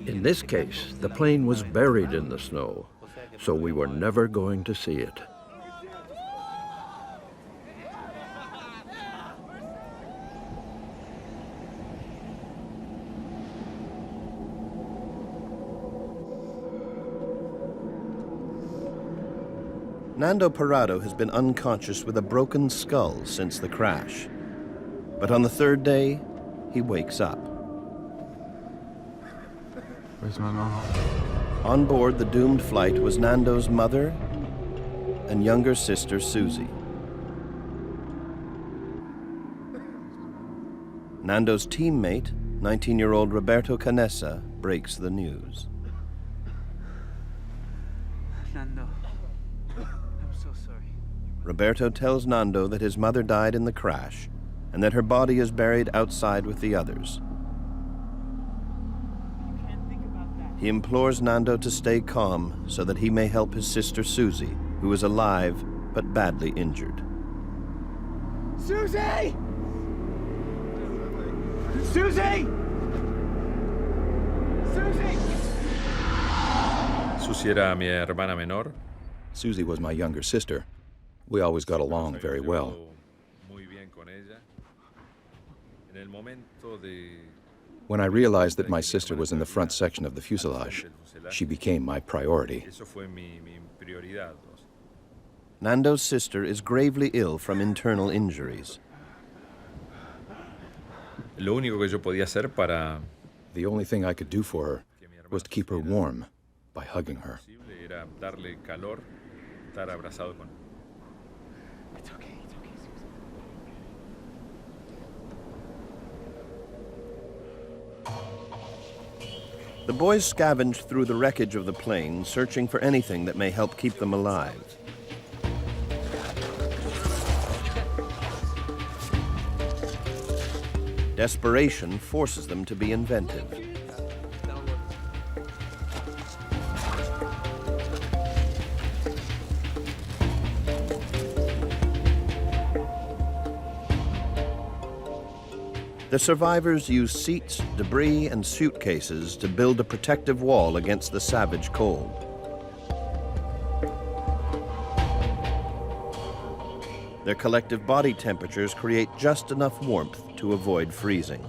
In this case, the plane was buried in the snow, so we were never going to see it. Nando Parado has been unconscious with a broken skull since the crash. But on the 3rd day, he wakes up. Where's my mom? On board the doomed flight was Nando's mother and younger sister, Susie. Nando's teammate, 19-year-old Roberto Canessa, breaks the news. Nando. Roberto tells Nando that his mother died in the crash and that her body is buried outside with the others. He implores Nando to stay calm so that he may help his sister Susie, who is alive but badly injured. Susie! Susie! Susie! Susie era mi hermana menor. Susie was my younger sister. We always got along very well. When I realized that my sister was in the front section of the fuselage, she became my priority. Nando's sister is gravely ill from internal injuries. The only thing I could do for her was to keep her warm by hugging her. It's okay, Susie. The boys scavenge through the wreckage of the plane, searching for anything that may help keep them alive. Desperation forces them to be inventive. The survivors use seats, debris, and suitcases to build a protective wall against the savage cold. Their collective body temperatures create just enough warmth to avoid freezing.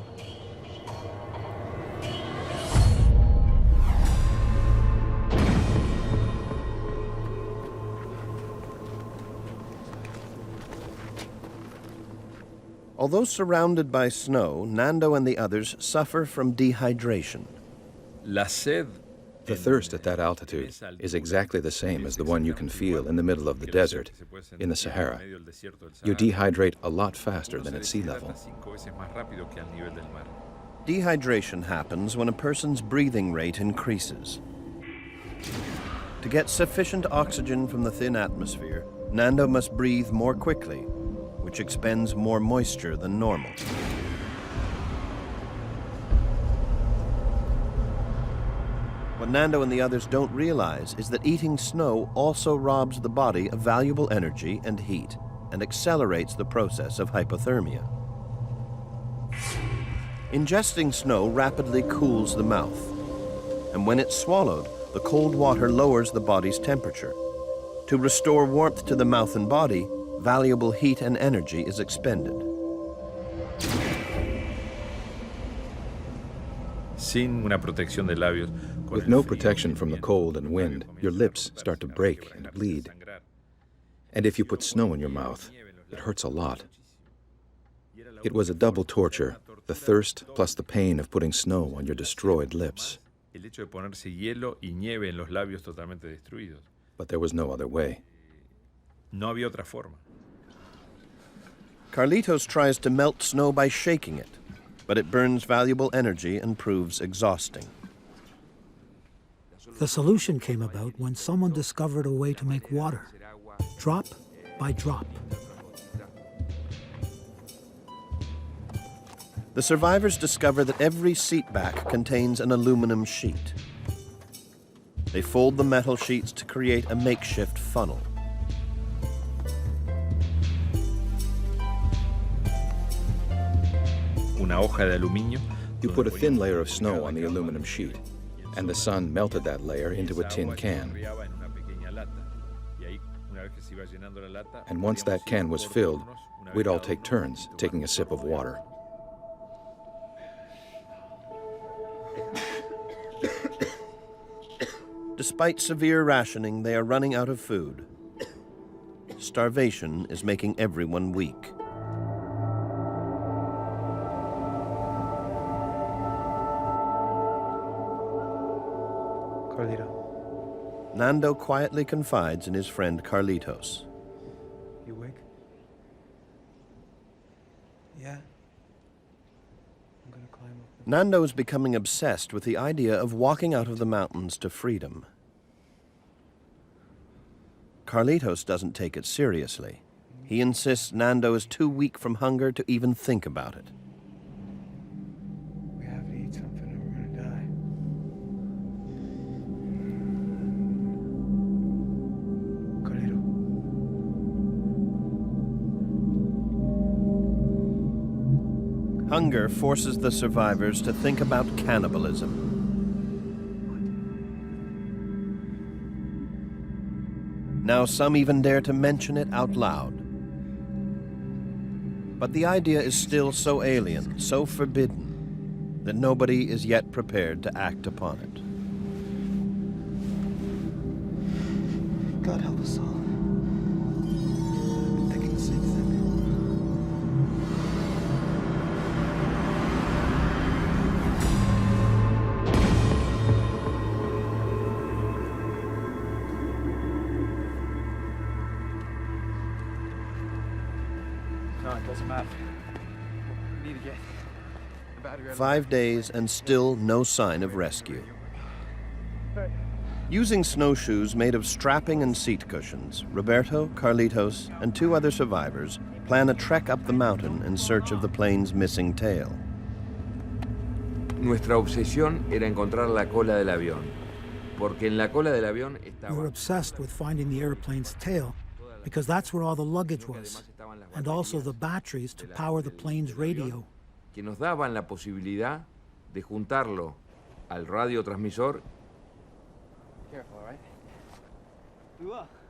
Although surrounded by snow, Nando and the others suffer from dehydration. The thirst at that altitude is exactly the same as the one you can feel in the middle of the desert, in the Sahara. You dehydrate a lot faster than at sea level. Dehydration happens when a person's breathing rate increases. To get sufficient oxygen from the thin atmosphere, Nando must breathe more quickly, which expends more moisture than normal. What Nando and the others don't realize is that eating snow also robs the body of valuable energy and heat and accelerates the process of hypothermia. Ingesting snow rapidly cools the mouth, and when it's swallowed, the cold water lowers the body's temperature. To restore warmth to the mouth and body, valuable heat and energy is expended. With no protection from the cold and wind, your lips start to break and bleed. And if you put snow in your mouth, it hurts a lot. It was a double torture, the thirst plus the pain of putting snow on your destroyed lips. But there was no other way. Carlitos tries to melt snow by shaking it, but it burns valuable energy and proves exhausting. The solution came about when someone discovered a way to make water, drop by drop. The survivors discover that every seat back contains an aluminum sheet. They fold the metal sheets to create a makeshift funnel. You put a thin layer of snow on the aluminum sheet, and the sun melted that layer into a tin can. And once that can was filled, we'd all take turns taking a sip of water. Despite severe rationing, they are running out of food. Starvation is making everyone weak. Carlito. Nando quietly confides in his friend Carlitos. You awake? Yeah. I'm gonna climb up. Nando is becoming obsessed with the idea of walking out of the mountains to freedom. Carlitos doesn't take it seriously. He insists Nando is too weak from hunger to even think about it. We have to eat something or we're gonna die. Carlito. Hunger forces the survivors to think about cannibalism. Now some even dare to mention it out loud. But the idea is still so alien, so forbidden, that nobody is yet prepared to act upon it. God help us all. I've been thinking the same thing. No, it doesn't matter. We need to get the battery. 5 days and still no sign of rescue. Using snowshoes made of strapping and seat cushions, Roberto, Carlitos, and 2 other survivors plan a trek up the mountain in search of the plane's missing tail. Nuestra obsesión era encontrar la cola del avión, porque en la cola del avión We estaba. were obsessed with finding the airplane's tail because that's where all the luggage was, and also the batteries to power the plane's radio. que nos daban la posibilidad de juntarlo al radiotransmisor.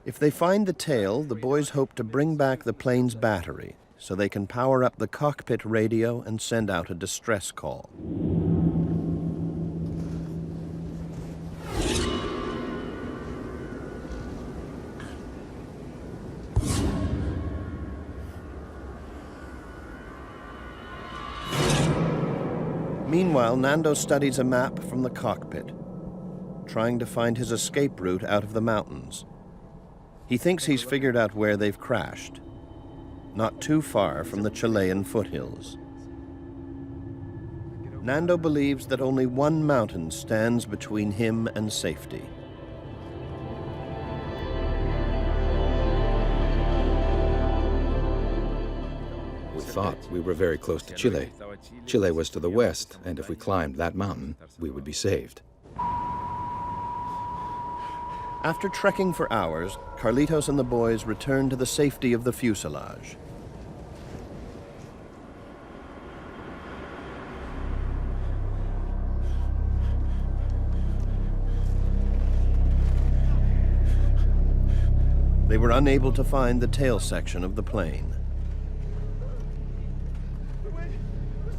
If they find the tail, the boys hope to bring back the plane's battery so they can power up the cockpit radio and send out a distress call. Meanwhile, Nando studies a map from the cockpit, trying to find his escape route out of the mountains. He thinks he's figured out where they've crashed, not too far from the Chilean foothills. Nando believes that only one mountain stands between him and safety. We thought we were very close to Chile. Chile was to the west, and if we climbed that mountain, we would be saved. After trekking for hours, Carlitos and the boys return to the safety of the fuselage. They were unable to find the tail section of the plane.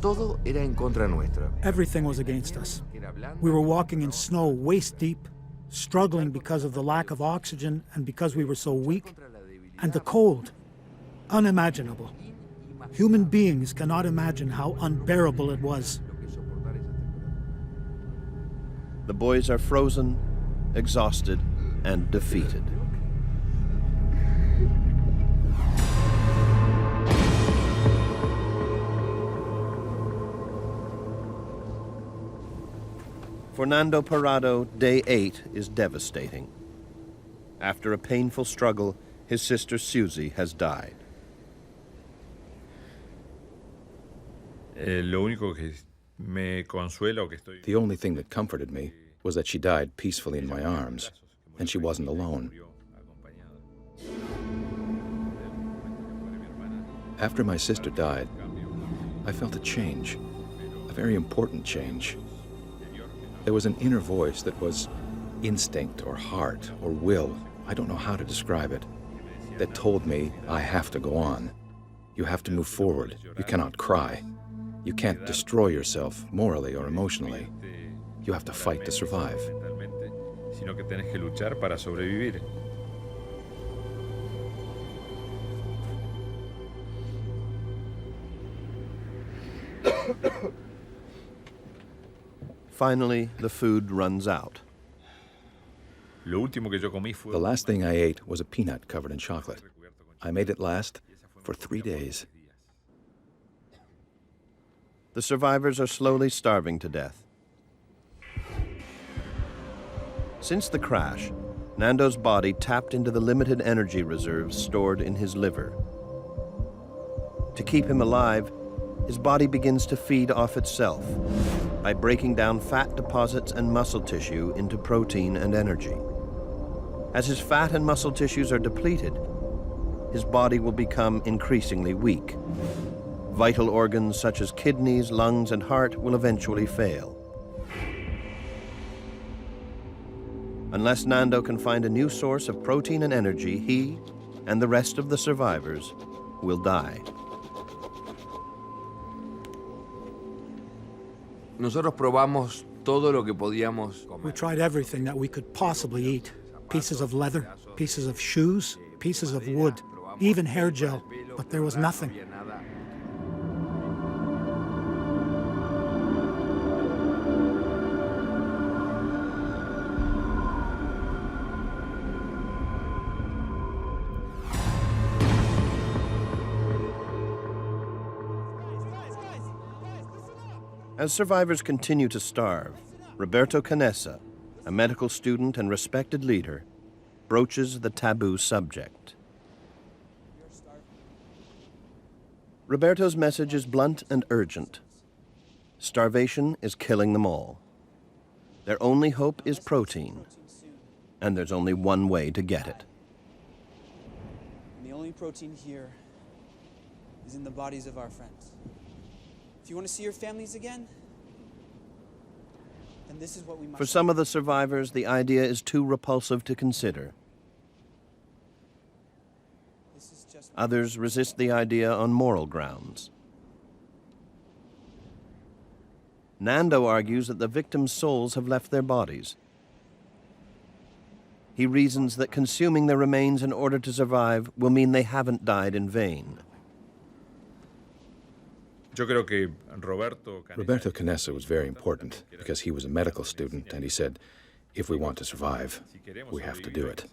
Todo era en contra nuestra. Everything was against us. We were walking in snow waist deep, struggling because of the lack of oxygen and because we were so weak. And the cold, unimaginable. Human beings cannot imagine how unbearable it was. The boys are frozen, exhausted, and defeated. For Nando Parrado, day 8 is devastating. After a painful struggle, his sister Susie has died. The only thing that comforted me was that she died peacefully in my arms, and she wasn't alone. After my sister died, I felt a change, a very important change. There was an inner voice that was instinct or heart or will, I don't know how to describe it, that told me I have to go on. You have to move forward. You cannot cry. You can't destroy yourself morally or emotionally. You have to fight to survive. Finally, the food runs out. The last thing I ate was a peanut covered in chocolate. I made it last for 3 days. The survivors are slowly starving to death. Since the crash, Nando's body tapped into the limited energy reserves stored in his liver. To keep him alive, his body begins to feed off itself by breaking down fat deposits and muscle tissue into protein and energy. As his fat and muscle tissues are depleted, his body will become increasingly weak. Vital organs such as kidneys, lungs, and heart will eventually fail. Unless Nando can find a new source of protein and energy, he and the rest of the survivors will die. Nosotros probamos todo lo que podíamos comer. We tried everything that we could possibly eat. Pieces of leather, pieces of shoes, pieces of wood, even hair gel, but there was nothing. As survivors continue to starve, Roberto Canessa, a medical student and respected leader, broaches the taboo subject. Roberto's message is blunt and urgent. Starvation is killing them all. Their only hope is protein, and there's only one way to get it. And the only protein here is in the bodies of our friends. If you want to see your families again, then this is what we must For some of the survivors, the idea is too repulsive to consider. Others resist the idea on moral grounds. Nando argues that the victims' souls have left their bodies. He reasons that consuming their remains in order to survive will mean they haven't died in vain. Roberto Canessa was very important because he was a medical student, and he said, if we want to survive, we have to do it.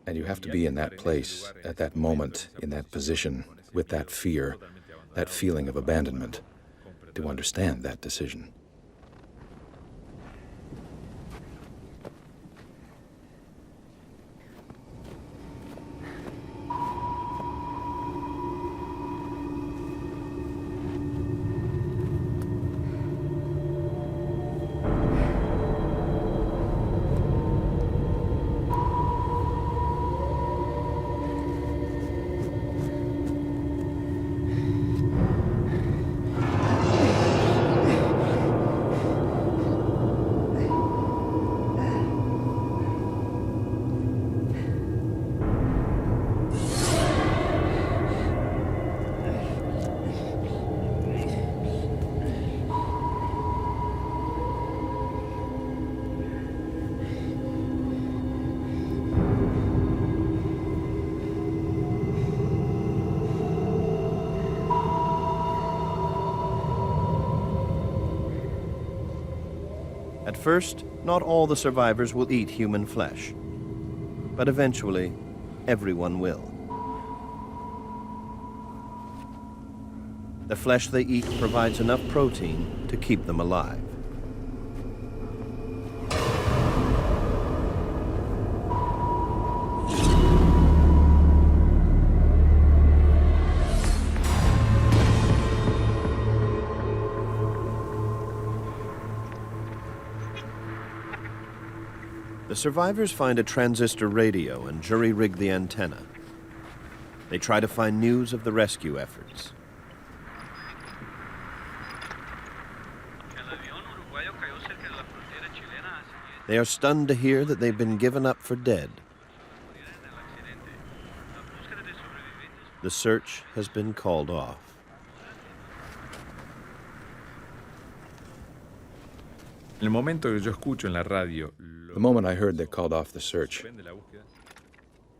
And you have to be in that place, at that moment, in that position, with that fear, that feeling of abandonment, to understand that decision. At first, not all the survivors will eat human flesh, but eventually, everyone will. The flesh they eat provides enough protein to keep them alive. The survivors find a transistor radio and jury-rig the antenna. They try to find news of the rescue efforts. They are stunned to hear that they've been given up for dead. The search has been called off. The moment I heard they called off the search,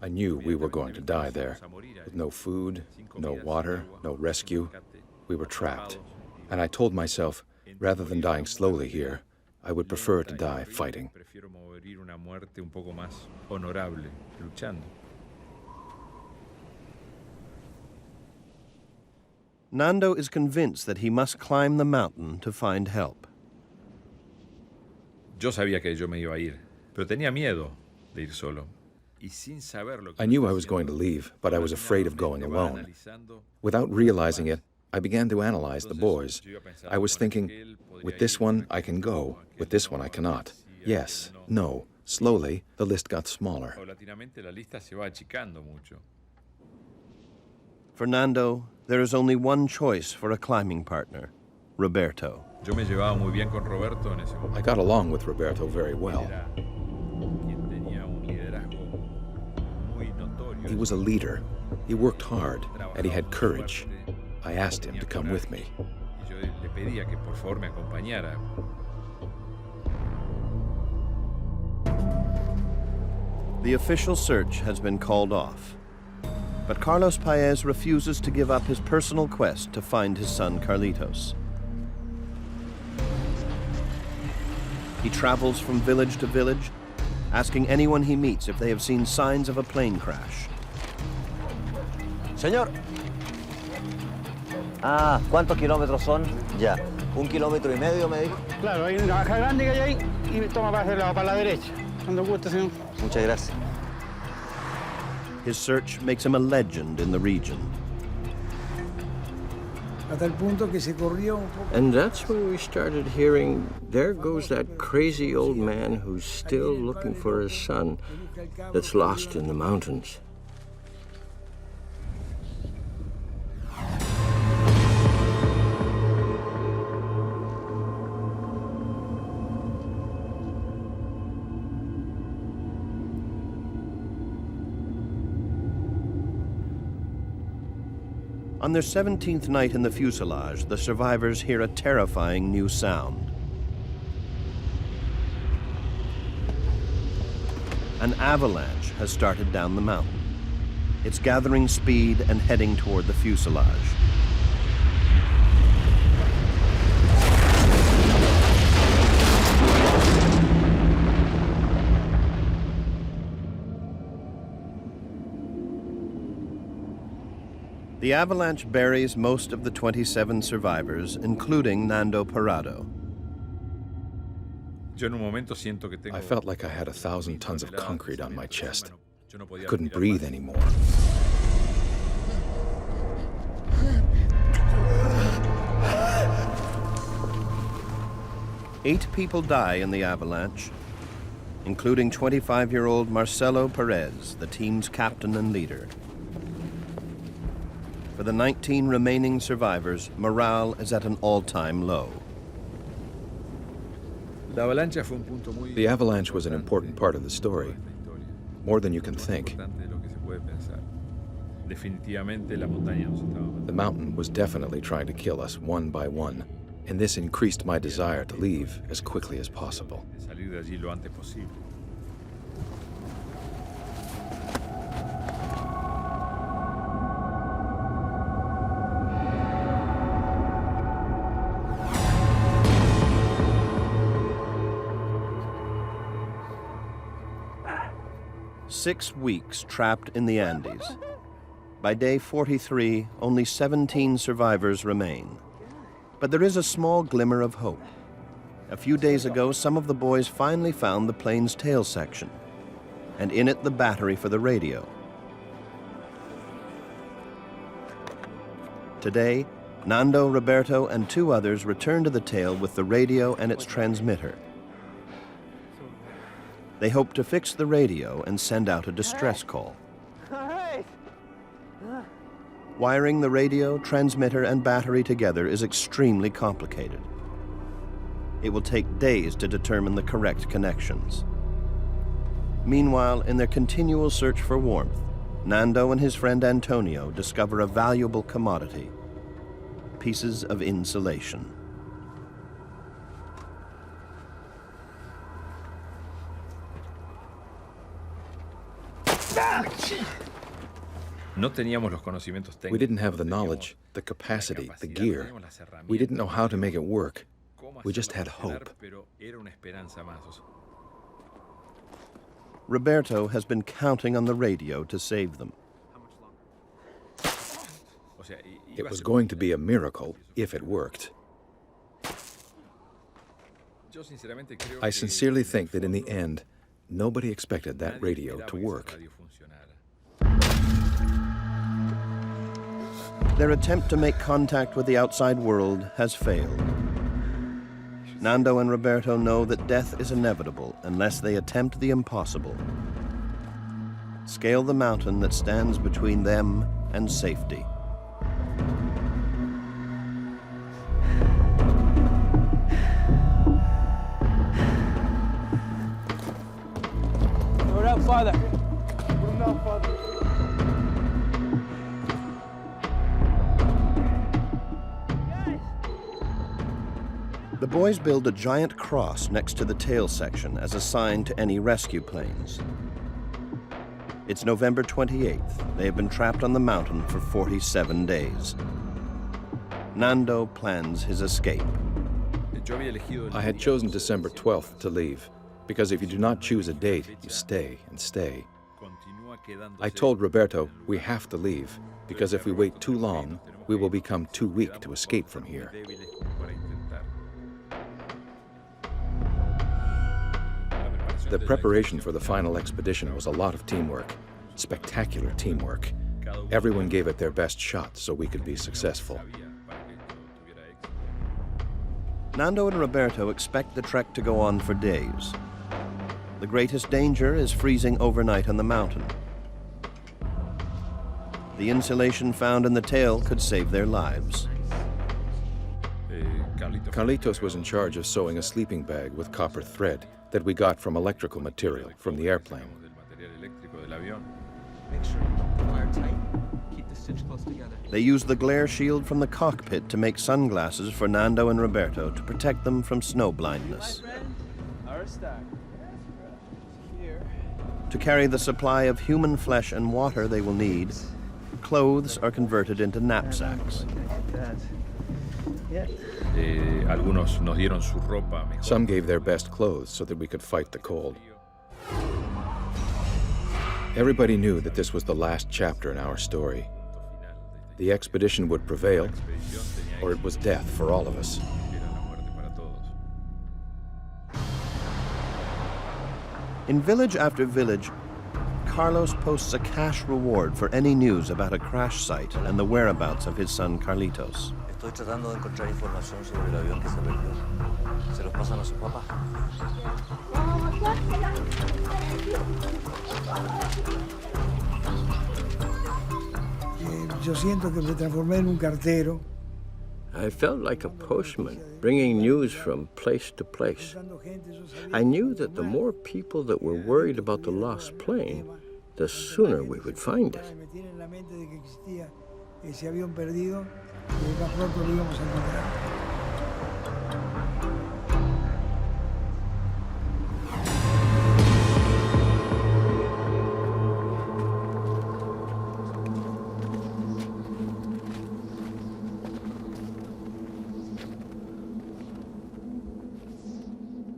I knew we were going to die there. With no food, no water, no rescue, we were trapped. And I told myself, rather than dying slowly here, I would prefer to die fighting. Nando is convinced that he must climb the mountain to find help. Yo sabía que yo me iba a ir, pero tenía miedo de ir solo. I knew I was going to leave, but I was afraid of going alone. Without realizing it, I began to analyze the boys. I was thinking, with this one, I can go. With this one, I cannot. Yes, no. Slowly, the list got smaller. For Nando, there is only one choice for a climbing partner, Roberto. I got along with Roberto very well. He was a leader. He worked hard, and he had courage. I asked him to come with me. The official search has been called off, but Carlos Paez refuses to give up his personal quest to find his son Carlitos. He travels from village to village, asking anyone he meets if they have seen signs of a plane crash. Señor. Ah, ¿cuántos kilómetros son? Ya. 1,5 kilómetros me dijo. Claro, hay una baja grande que hay ahí y toma para el lado, para la derecha. Cuando guste, señor. Muchas gracias. His search makes him a legend in the region. And that's when we started hearing, there goes that crazy old man who's still looking for his son that's lost in the mountains. On their 17th night in the fuselage, the survivors hear a terrifying new sound. An avalanche has started down the mountain. It's gathering speed and heading toward the fuselage. The avalanche buries most of the 27 survivors, including Nando Parrado. I felt like I had 1,000 tons of concrete on my chest. I couldn't breathe anymore. Eight people die in the avalanche, including 25-year-old Marcelo Perez, the team's captain and leader. For the 19 remaining survivors, morale is at an all-time low. The avalanche was an important part of the story, more than you can think. The mountain was definitely trying to kill us one by one, and this increased my desire to leave as quickly as possible. 6 weeks trapped in the Andes. By day 43, only 17 survivors remain. But there is a small glimmer of hope. A few days ago, some of the boys finally found the plane's tail section, and in it the battery for the radio. Today, Nando, Roberto, and 2 others return to the tail with the radio and its transmitter. They hope to fix the radio and send out a distress call. Wiring the radio, transmitter, and battery together is extremely complicated. It will take days to determine the correct connections. Meanwhile, in their continual search for warmth, Nando and his friend Antonio discover a valuable commodity: pieces of insulation. We didn't have the knowledge, the capacity, the gear. We didn't know how to make it work. We just had hope. Roberto has been counting on the radio to save them. It was going to be a miracle if it worked. I sincerely think that in the end, nobody expected that radio to work. Their attempt to make contact with the outside world has failed. Nando and Roberto know that death is inevitable unless they attempt the impossible: scale the mountain that stands between them and safety. We're out farther. We're out farther. The boys build a giant cross next to the tail section as a sign to any rescue planes. It's November 28th. They have been trapped on the mountain for 47 days. Nando plans his escape. I had chosen December 12th to leave, because if you do not choose a date, you stay and stay. I told Roberto we have to leave, because if we wait too long, we will become too weak to escape from here. The preparation for the final expedition was a lot of teamwork, spectacular teamwork. Everyone gave it their best shot so we could be successful. Nando and Roberto expect the trek to go on for days. The greatest danger is freezing overnight on the mountain. The insulation found in the tail could save their lives. Carlitos was in charge of sewing a sleeping bag with copper thread that we got from electrical material from the airplane. Make sure you wire tight. Keep the They use the glare shield from the cockpit to make sunglasses for Nando and Roberto to protect them from snow blindness. To carry the supply of human flesh and water they will need, clothes are converted into knapsacks. Some gave their best clothes so that we could fight the cold. Everybody knew that this was the last chapter in our story. The expedition would prevail, or it was death for all of us. In village after village, Carlos posts a cash reward for any news about a crash site and the whereabouts of his son Carlitos. Estoy tratando de encontrar información sobre el avión que se perdió. ¿Se los pasan a su papá? Yo siento que me transformé en un cartero. I felt like a postman, bringing news from place to place. I knew that the more people that were worried about the lost plane, the sooner we would find it. Ese avión perdido, y más pronto lo íbamos a encontrar.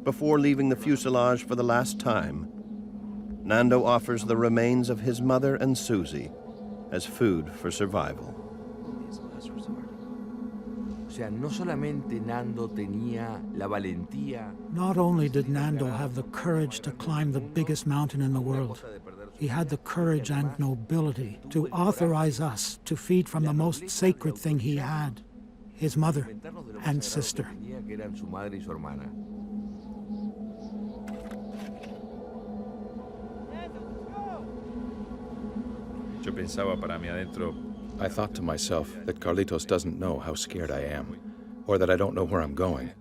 Before leaving the fuselage for the last time, Nando offers the remains of his mother and Susie as food for survival. Not only did Nando have the courage to climb the biggest mountain in the world, he had the courage and nobility to authorize us to feed from the most sacred thing he had, his mother and sister. I thought to myself that Carlitos doesn't know how scared I am, or that I don't know where I'm going.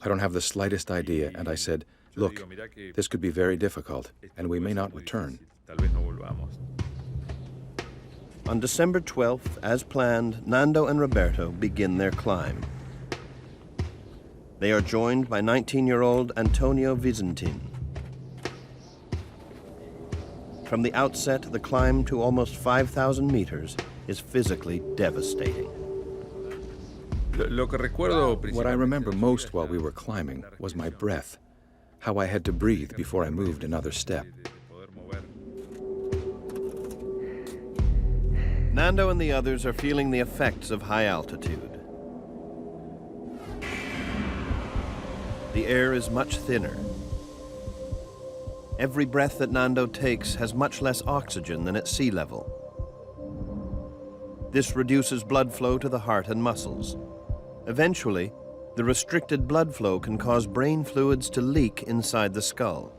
I don't have the slightest idea, and I said, look, this could be very difficult, and we may not return. On December 12th, as planned, Nando and Roberto begin their climb. They are joined by 19-year-old Antonio Vicentin. From the outset, the climb to almost 5,000 meters is physically devastating. What I remember most while we were climbing was my breath, how I had to breathe before I moved another step. Nando and the others are feeling the effects of high altitude. The air is much thinner. Every breath that Nando takes has much less oxygen than at sea level. This reduces blood flow to the heart and muscles. Eventually, the restricted blood flow can cause brain fluids to leak inside the skull.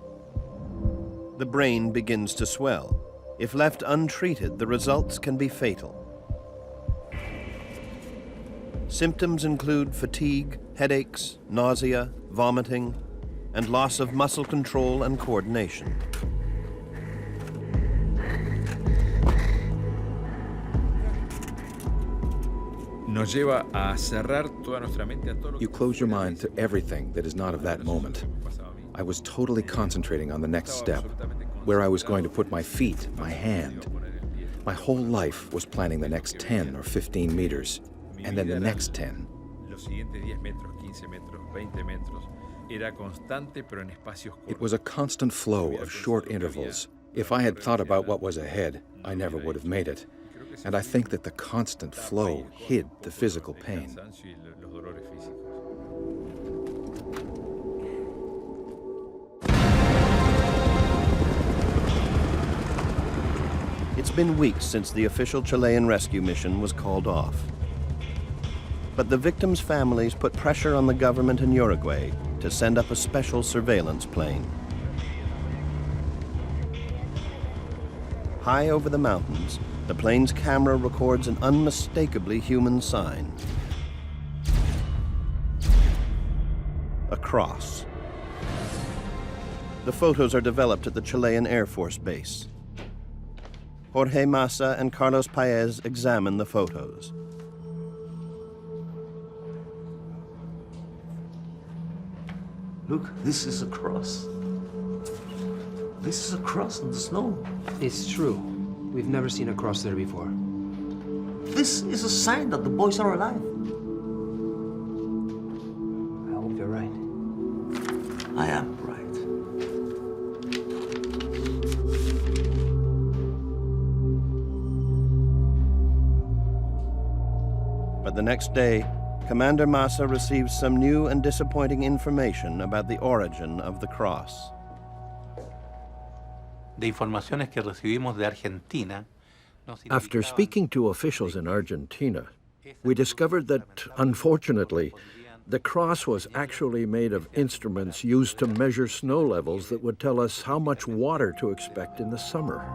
The brain begins to swell. If left untreated, the results can be fatal. Symptoms include fatigue, headaches, nausea, vomiting, and loss of muscle control and coordination. You close your mind to everything that is not of that moment. I was totally concentrating on the next step, where I was going to put my feet, my hand. My whole life was planning the next 10 or 15 meters, and then the next 10. It was a constant flow of short intervals. If I had thought about what was ahead, I never would have made it. And I think that the constant flow hid the physical pain. It's been weeks since the official Chilean rescue mission was called off. But the victims' families put pressure on the government in Uruguay to send up a special surveillance plane. High over the mountains, the plane's camera records an unmistakably human sign. A cross. The photos are developed at the Chilean Air Force Base. Jorge Massa and Carlos Paez examine the photos. Look, this is a cross. This is a cross in the snow. It's true. We've never seen a cross there before. This is a sign that the boys are alive. I hope you're right. I am right. But the next day, Commander Massa receives some new and disappointing information about the origin of the cross. De informaciones que recibimos de Argentina. After speaking to officials in Argentina, we discovered that, unfortunately, the cross was actually made of instruments used to measure snow levels that would tell us how much water to expect in the summer.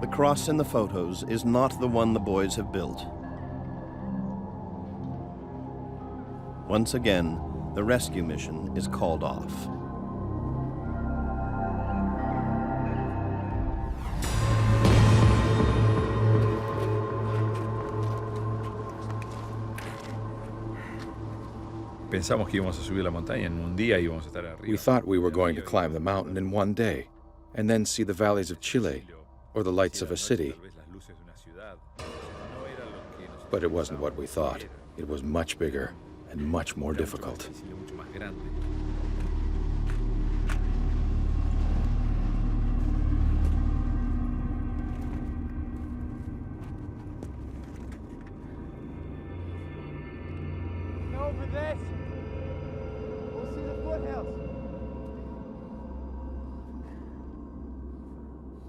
The cross in the photos is not the one the boys have built. Once again, the rescue mission is called off. Pensamos que íbamos a subir la montaña en un día y íbamos a estar arriba. We thought we were going to climb the mountain in one day, and then see the valleys of Chile, or the lights of a city. But it wasn't what we thought. It was much bigger and much more difficult. Over this. We'll see the foothills.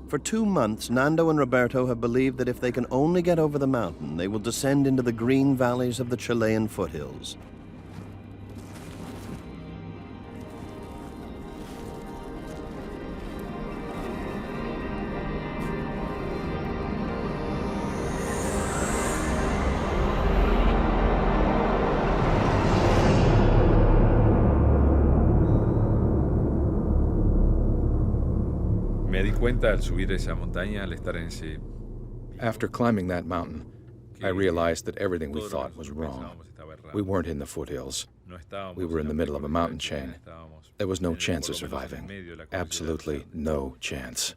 For 2 months, Nando and Roberto have believed that if they can only get over the mountain, they will descend into the green valleys of the Chilean foothills. Me di cuenta al subir esa montaña, al estar en ese... After climbing that mountain, I realized that everything we thought was wrong. We weren't in the foothills. We were in the middle of a mountain chain. There was no chance of surviving. Absolutely no chance.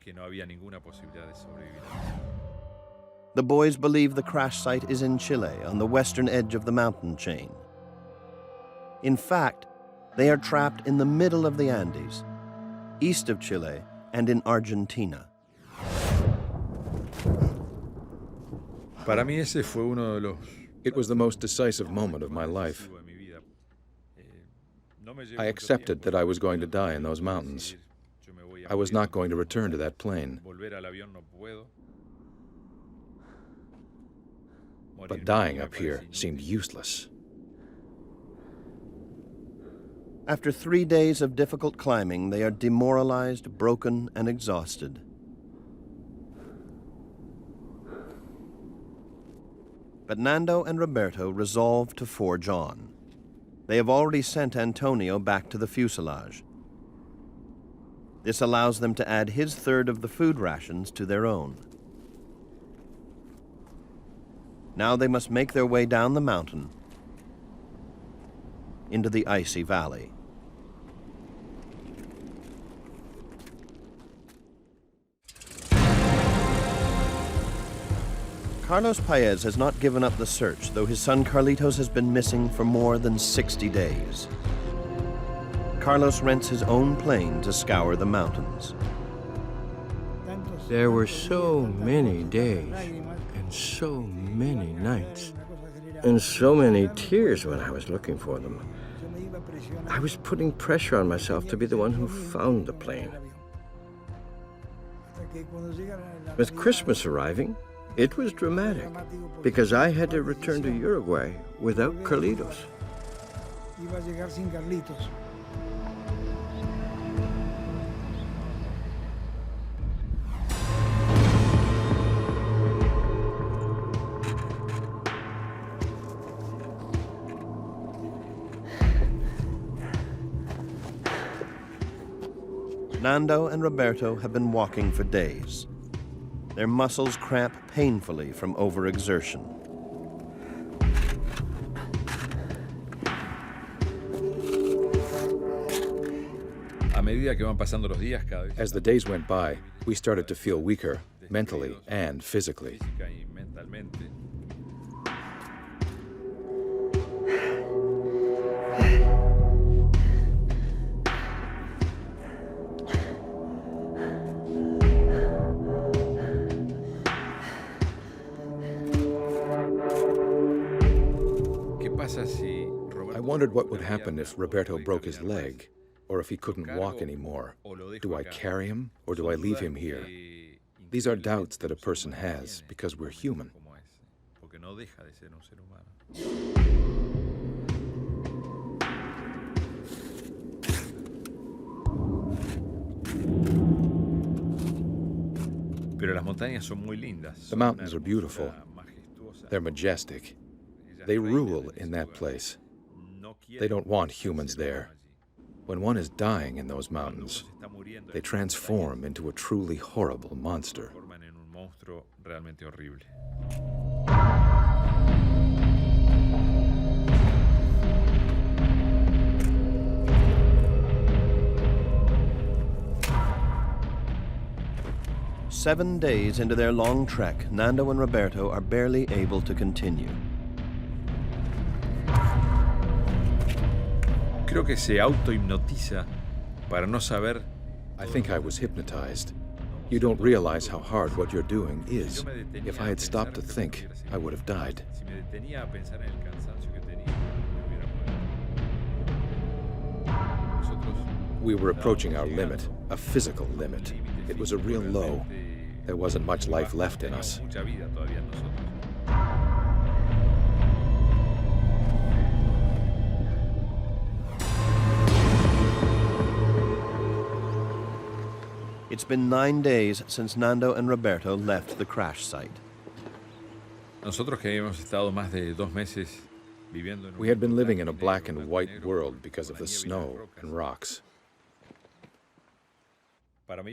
The boys believe the crash site is in Chile, on the western edge of the mountain chain. In fact, they are trapped in the middle of the Andes, east of Chile and in Argentina. Para mí ese fue uno de los... It was the most decisive moment of my life. I accepted that I was going to die in those mountains. I was not going to return to that plane. But dying up here seemed useless. After 3 days of difficult climbing, they are demoralized, broken, and exhausted. But Nando and Roberto resolve to forge on. They have already sent Antonio back to the fuselage. This allows them to add his third of the food rations to their own. Now they must make their way down the mountain into the icy valley. Carlos Paez has not given up the search, though his son Carlitos has been missing for more than 60 days. Carlos rents his own plane to scour the mountains. There were so many days, and so many nights, and so many tears when I was looking for them. I was putting pressure on myself to be the one who found the plane. With Christmas arriving, it was dramatic, because I had to return to Uruguay without Carlitos. Nando and Roberto have been walking for days. Their muscles cramp painfully from overexertion. As the days went by, we started to feel weaker, mentally and physically. I wondered what would happen if Roberto broke his leg, or if he couldn't walk anymore. Do I carry him, or do I leave him here? These are doubts that a person has, because we're human. The mountains are beautiful. They're majestic. They rule in that place. They don't want humans there. When one is dying in those mountains, they transform into a truly horrible monster. Seven days into their long trek, Nando and Roberto are barely able to continue. Creo que se autohipnotiza para no saber. I think I was hypnotized. You don't realize how hard what you're doing is. If I had stopped to think, I would have died. We were approaching our limit, a physical limit. It was a real low. There wasn't much life left in us. It's been 9 days since Nando and Roberto left the crash site. We had been living in a black and white world because of the snow and rocks.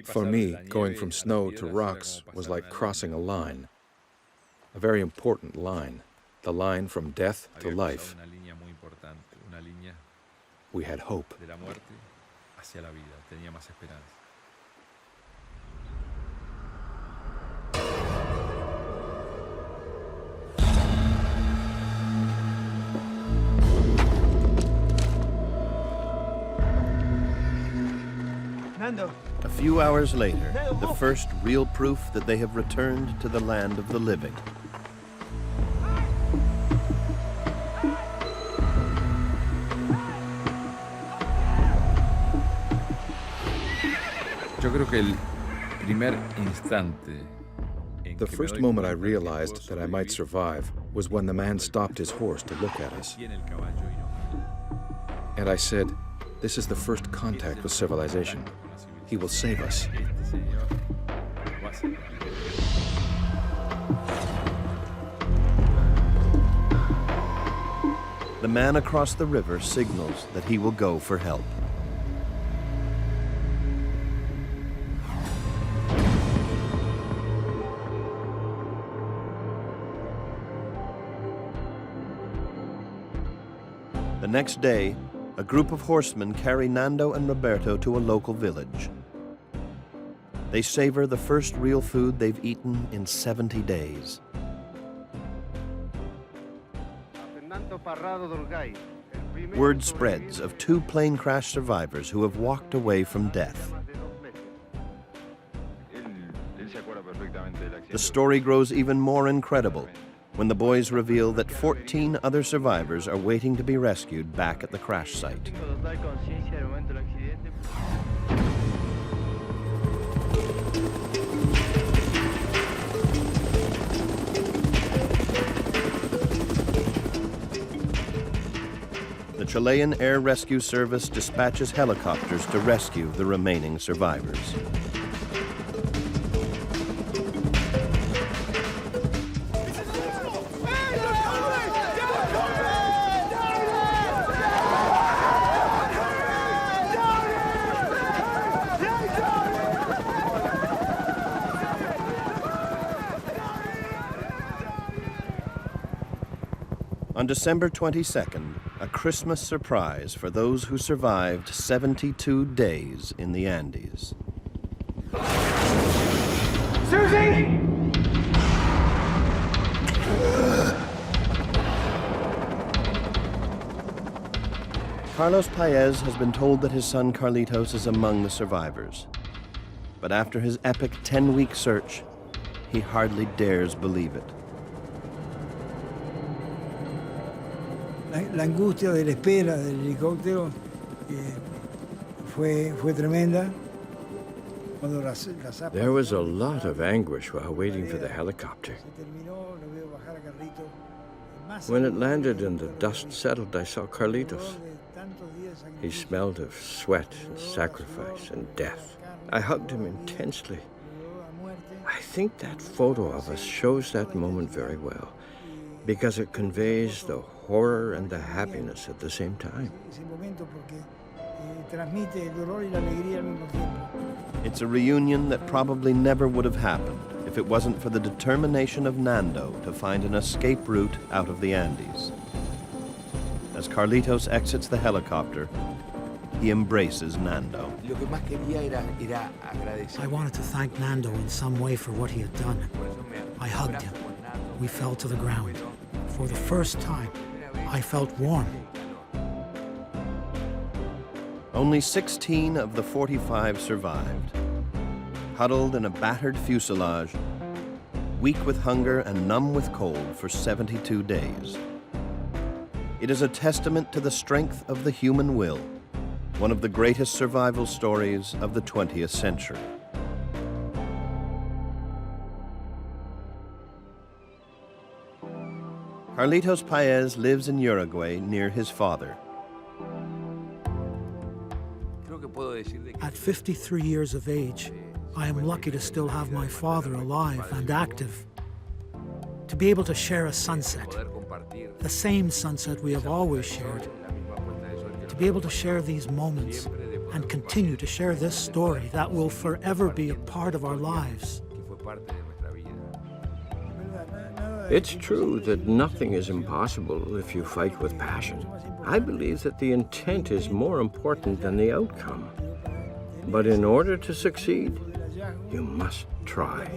For me, going from snow to rocks was like crossing a line, a very important line, the line from death to life. We had hope. A few hours later, the first real proof that they have returned to the land of the living. The first moment I realized that I might survive was when the man stopped his horse to look at us. And I said, "This is the first contact with civilization. He will save us." The man across the river signals that he will go for help. The next day, a group of horsemen carry Nando and Roberto to a local village. They savor the first real food they've eaten in 70 days. Word spreads of 2 plane crash survivors who have walked away from death. The story grows even more incredible when the boys reveal that 14 other survivors are waiting to be rescued back at the crash site. The Chilean Air Rescue Service dispatches helicopters to rescue the remaining survivors. On December 22nd, a Christmas surprise for those who survived 72 days in the Andes. Susie! Carlos Paez has been told that his son Carlitos is among the survivors. But after his epic 10-week search, he hardly dares believe it. La angustia de la espera del helicóptero fue tremenda. There was a lot of anguish while waiting for the helicopter. When it landed and the dust settled, I saw Carlitos. He smelled of sweat and sacrifice and death. I hugged him intensely. I think that photo of us shows that moment very well, because it conveys the horror and the happiness at the same time. It's a reunion that probably never would have happened if it wasn't for the determination of Nando to find an escape route out of the Andes. As Carlitos exits the helicopter, he embraces Nando. I wanted to thank Nando in some way for what he had done. I hugged him. We fell to the ground. For the first time, I felt warm. Only 16 of the 45 survived, huddled in a battered fuselage, weak with hunger and numb with cold for 72 days. It is a testament to the strength of the human will, one of the greatest survival stories of the 20th century. Carlitos Paez lives in Uruguay near his father. At 53 years of age, I am lucky to still have my father alive and active. To be able to share a sunset, the same sunset we have always shared. To be able to share these moments and continue to share this story that will forever be a part of our lives. It's true that nothing is impossible if you fight with passion. I believe that the intent is more important than the outcome. But in order to succeed, you must try.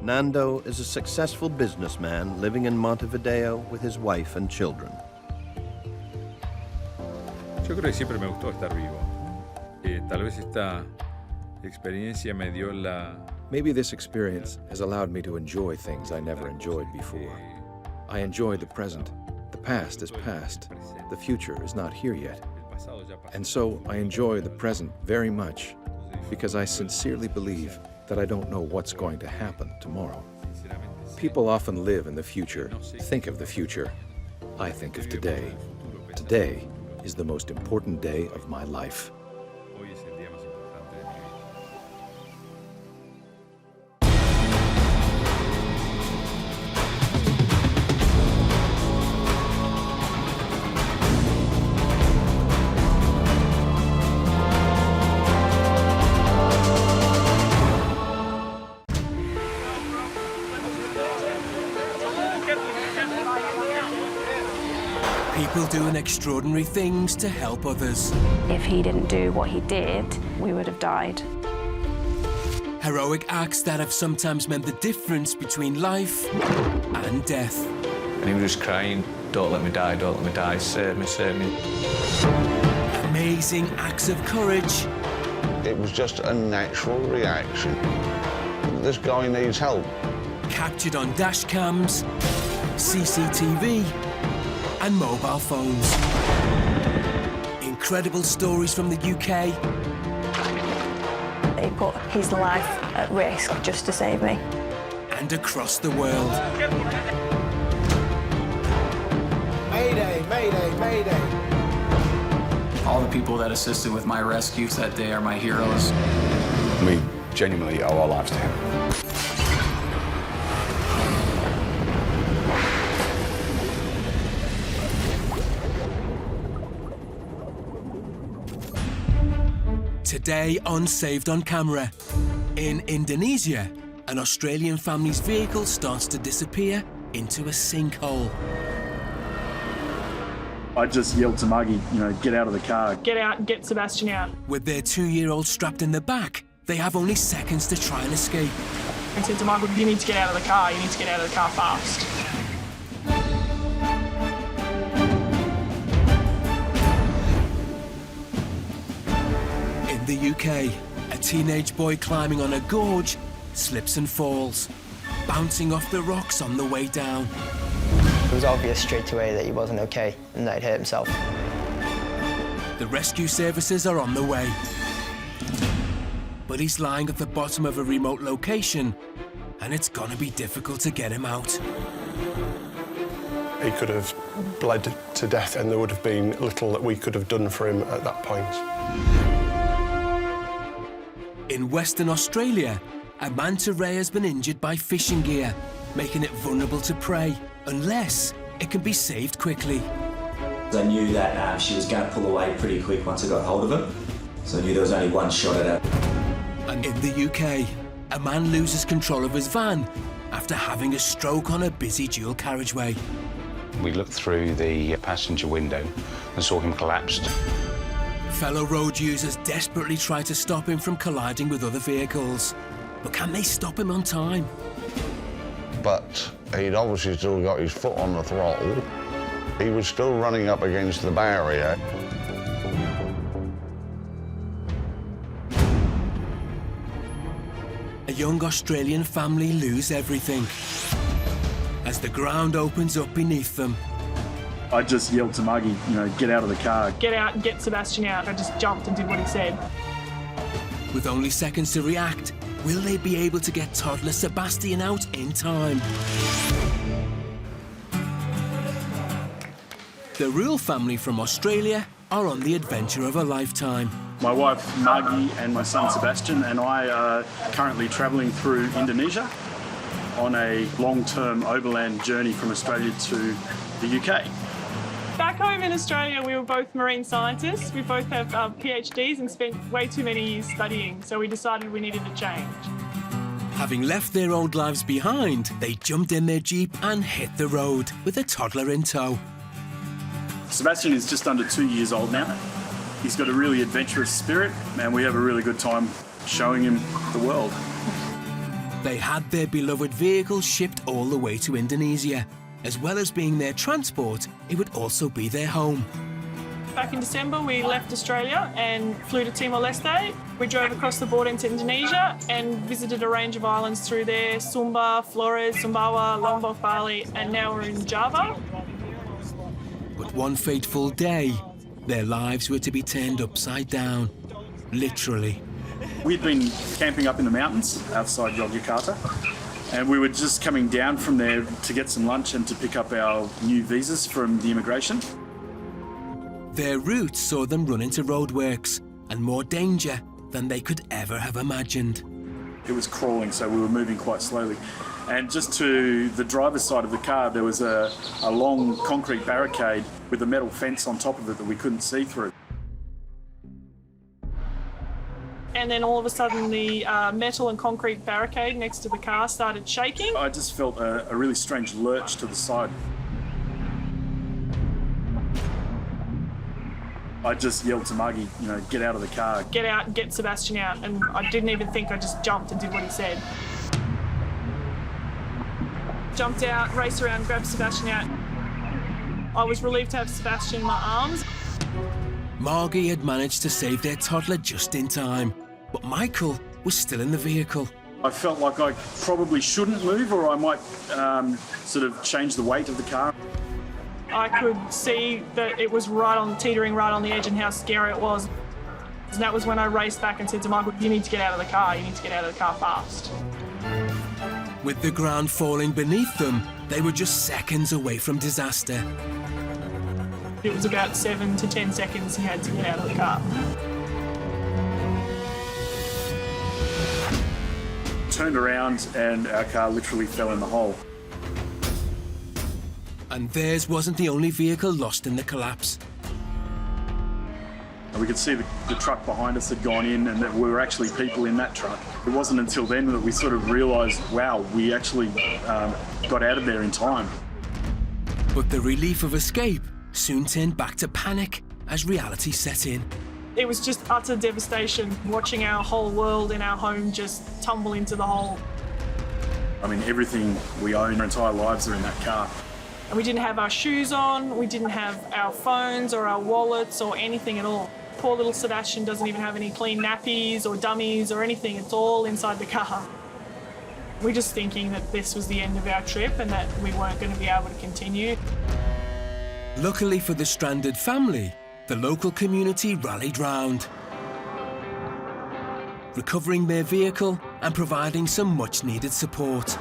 Nando is a successful businessman living in Montevideo with his wife and children. Yo creo que siempre me gustó estar vivo. Tal vez esta experiencia me dio la... Maybe this experience has allowed me to enjoy things I never enjoyed before. I enjoy the present. The past is past. The future is not here yet. And so I enjoy the present very much because I sincerely believe that I don't know what's going to happen tomorrow. People often live in the future, think of the future. I think of today. Today is the most important day of my life. People doing extraordinary things to help others. If he didn't do what he did, we would have died. Heroic acts that have sometimes meant the difference between life and death. And he was just crying, don't let me die, save me, save me. Amazing acts of courage. It was just a natural reaction. This guy needs help. Captured on dash cams, CCTV, and mobile phones. Incredible stories from the UK. He put his life at risk just to save me. And across the world. Mayday, mayday, mayday. All the people that assisted with my rescues that day are my heroes. We genuinely owe our lives to him. Today on Saved on Camera. In Indonesia, an Australian family's vehicle starts to disappear into a sinkhole. I just yelled to Muggy, get out of the car. Get out and get Sebastian out. With their 2-year-old strapped in the back, they have only seconds to try and escape. I said to Michael, you need to get out of the car. You need to get out of the car fast. In the UK, a teenage boy climbing on a gorge slips and falls, bouncing off the rocks on the way down. It was obvious straight away that he wasn't okay and that he'd hurt himself. The rescue services are on the way. But he's lying at the bottom of a remote location, and it's gonna be difficult to get him out. He could have bled to death, and there would have been little that we could have done for him at that point. In Western Australia, a manta ray has been injured by fishing gear, making it vulnerable to prey, unless it can be saved quickly. I knew that she was going to pull away pretty quick once I got hold of him, so I knew there was only one shot at her. And in the UK, a man loses control of his van after having a stroke on a busy dual carriageway. We looked through the passenger window and saw him collapsed. Fellow road users desperately try to stop him from colliding with other vehicles. But can they stop him on time? But he'd obviously still got his foot on the throttle. He was still running up against the barrier. A young Australian family lose everything as the ground opens up beneath them. I just yelled to Muggy, get out of the car. Get out and get Sebastian out. I just jumped and did what he said. With only seconds to react, will they be able to get toddler Sebastian out in time? The Rule family from Australia are on the adventure of a lifetime. My wife, Muggy, and my son, Sebastian, and I are currently travelling through Indonesia on a long-term overland journey from Australia to the UK. Back home in Australia, we were both marine scientists. We both have PhDs and spent way too many years studying, so we decided we needed a change. Having left their old lives behind, they jumped in their Jeep and hit the road with a toddler in tow. Sebastian is just under 2 years old now. He's got a really adventurous spirit, and we have a really good time showing him the world. They had their beloved vehicle shipped all the way to Indonesia. As well as being their transport, it would also be their home. Back in December, we left Australia and flew to Timor-Leste. We drove across the border into Indonesia and visited a range of islands through there: Sumba, Flores, Sumbawa, Lombok, Bali, and now we're in Java. But one fateful day, their lives were to be turned upside down, literally. We'd been camping up in the mountains outside Yogyakarta, and we were just coming down from there to get some lunch and to pick up our new visas from the immigration. Their route saw them run into roadworks and more danger than they could ever have imagined. It was crawling, so we were moving quite slowly. And just to the driver's side of the car, there was a long concrete barricade with a metal fence on top of it that we couldn't see through. And then all of a sudden the metal and concrete barricade next to the car started shaking. I just felt a really strange lurch to the side. I just yelled to Muggy, get out of the car. Get out and get Sebastian out. And I didn't even think, I just jumped and did what he said. Jumped out, raced around, grabbed Sebastian out. I was relieved to have Sebastian in my arms. Margie had managed to save their toddler just in time, but Michael was still in the vehicle. I felt like I probably shouldn't move, or I might sort of change the weight of the car. I could see that it was teetering right on the edge and how scary it was. And that was when I raced back and said to Michael, you need to get out of the car, you need to get out of the car fast. With the ground falling beneath them, they were just seconds away from disaster. It was about 7 to 10 seconds he had to get out of the car. Turned around and our car literally fell in the hole. And theirs wasn't the only vehicle lost in the collapse. We could see the truck behind us had gone in and that we were actually people in that truck. It wasn't until then that we sort of realised, wow, we actually got out of there in time. But the relief of escape soon turned back to panic as reality set in. It was just utter devastation, watching our whole world in our home just tumble into the hole. I mean, everything we own, our entire lives are in that car. And we didn't have our shoes on, we didn't have our phones or our wallets or anything at all. Poor little Sebastian doesn't even have any clean nappies or dummies or anything. It's all inside the car. We're just thinking that this was the end of our trip and that we weren't going to be able to continue. Luckily for the stranded family, the local community rallied round, recovering their vehicle and providing some much-needed support.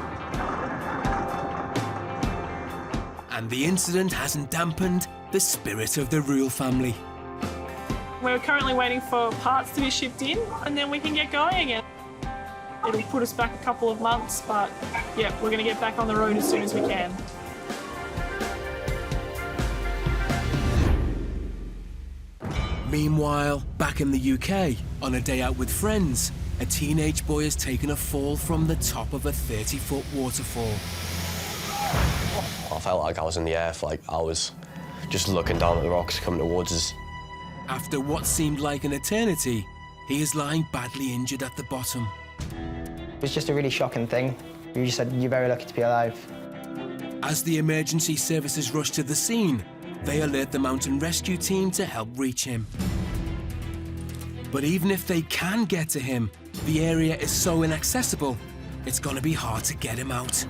And the incident hasn't dampened the spirit of the Rule family. We're currently waiting for parts to be shipped in and then we can get going again. It'll put us back a couple of months, but yeah, we're going to get back on the road as soon as we can. Meanwhile, back in the UK, on a day out with friends, a teenage boy has taken a fall from the top of a 30-foot waterfall. I felt like I was in the air for like hours, just looking down at the rocks coming towards us. After what seemed like an eternity, he is lying badly injured at the bottom. It was just a really shocking thing. You just said, you're very lucky to be alive. As the emergency services rush to the scene, they alert the mountain rescue team to help reach him. But even if they can get to him, the area is so inaccessible, it's going to be hard to get him out.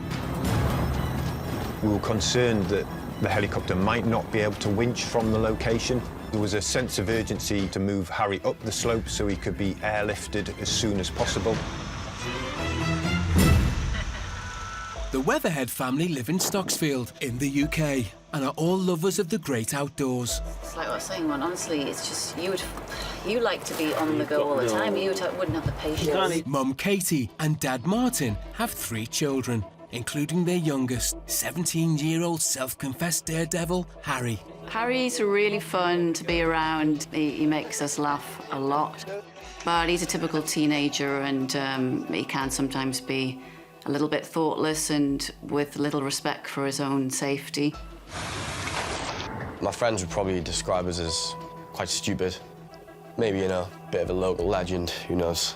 We were concerned that the helicopter might not be able to winch from the location. There was a sense of urgency to move Harry up the slope so he could be airlifted as soon as possible. The Weatherhead family live in Stocksfield in the UK and are all lovers of the great outdoors. It's like what I was saying, man, honestly, it's just, you like to be on the go all the time. You wouldn't have the patience. Mum Katie and Dad Martin have 3 children, including their youngest, 17-year-old self-confessed daredevil, Harry. Harry's really fun to be around. He makes us laugh a lot. But he's a typical teenager and he can sometimes be a little bit thoughtless and with little respect for his own safety. My friends would probably describe us as quite stupid. Maybe, you know, a bit of a local legend, who knows.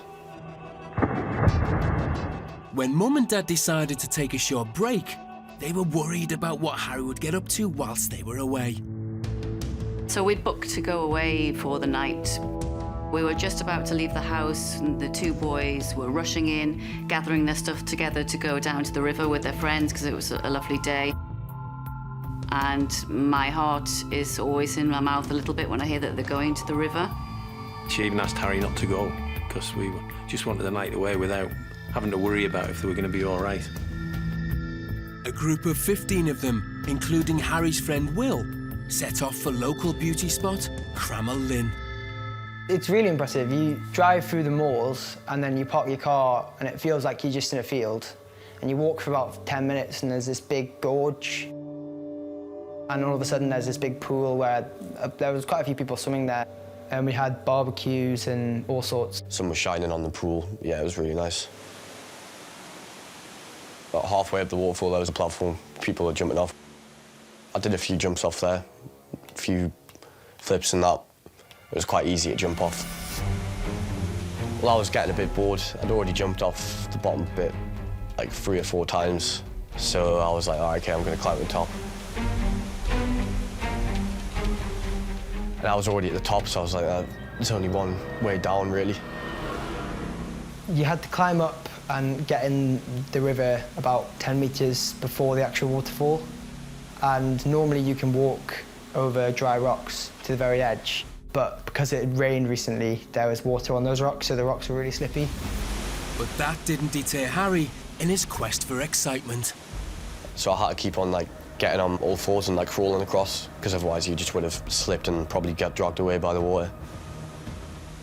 When Mum and Dad decided to take a short break, they were worried about what Harry would get up to whilst they were away. So we'd booked to go away for the night. We were just about to leave the house and the 2 boys were rushing in, gathering their stuff together to go down to the river with their friends because it was a lovely day. And my heart is always in my mouth a little bit when I hear that they're going to the river. She even asked Harry not to go because we just wanted the night away without having to worry about if they were going to be all right. A group of 15 of them, including Harry's friend Will, set off for local beauty spot Cramell Lynn. It's really impressive. You drive through the moors and then you park your car and it feels like you're just in a field. And you walk for about 10 minutes and there's this big gorge. And all of a sudden there's this big pool where there was quite a few people swimming there. And we had barbecues and all sorts. Sun was shining on the pool. Yeah, it was really nice. About halfway up the waterfall, there was a platform. People were jumping off. I did a few jumps off there, a few flips and that. It was quite easy to jump off. Well, I was getting a bit bored. I'd already jumped off the bottom bit like 3 or 4 times. So I was like, all right, okay, I'm going to climb to the top. And I was already at the top, so I was like, there's only one way down, really. You had to climb up and get in the river about 10 metres before the actual waterfall. And normally you can walk over dry rocks to the very edge. But because it had rained recently, there was water on those rocks, so the rocks were really slippy. But that didn't deter Harry in his quest for excitement. So I had to keep on, like, getting on all fours and, like, crawling across, because otherwise you just would have slipped and probably got dragged away by the water.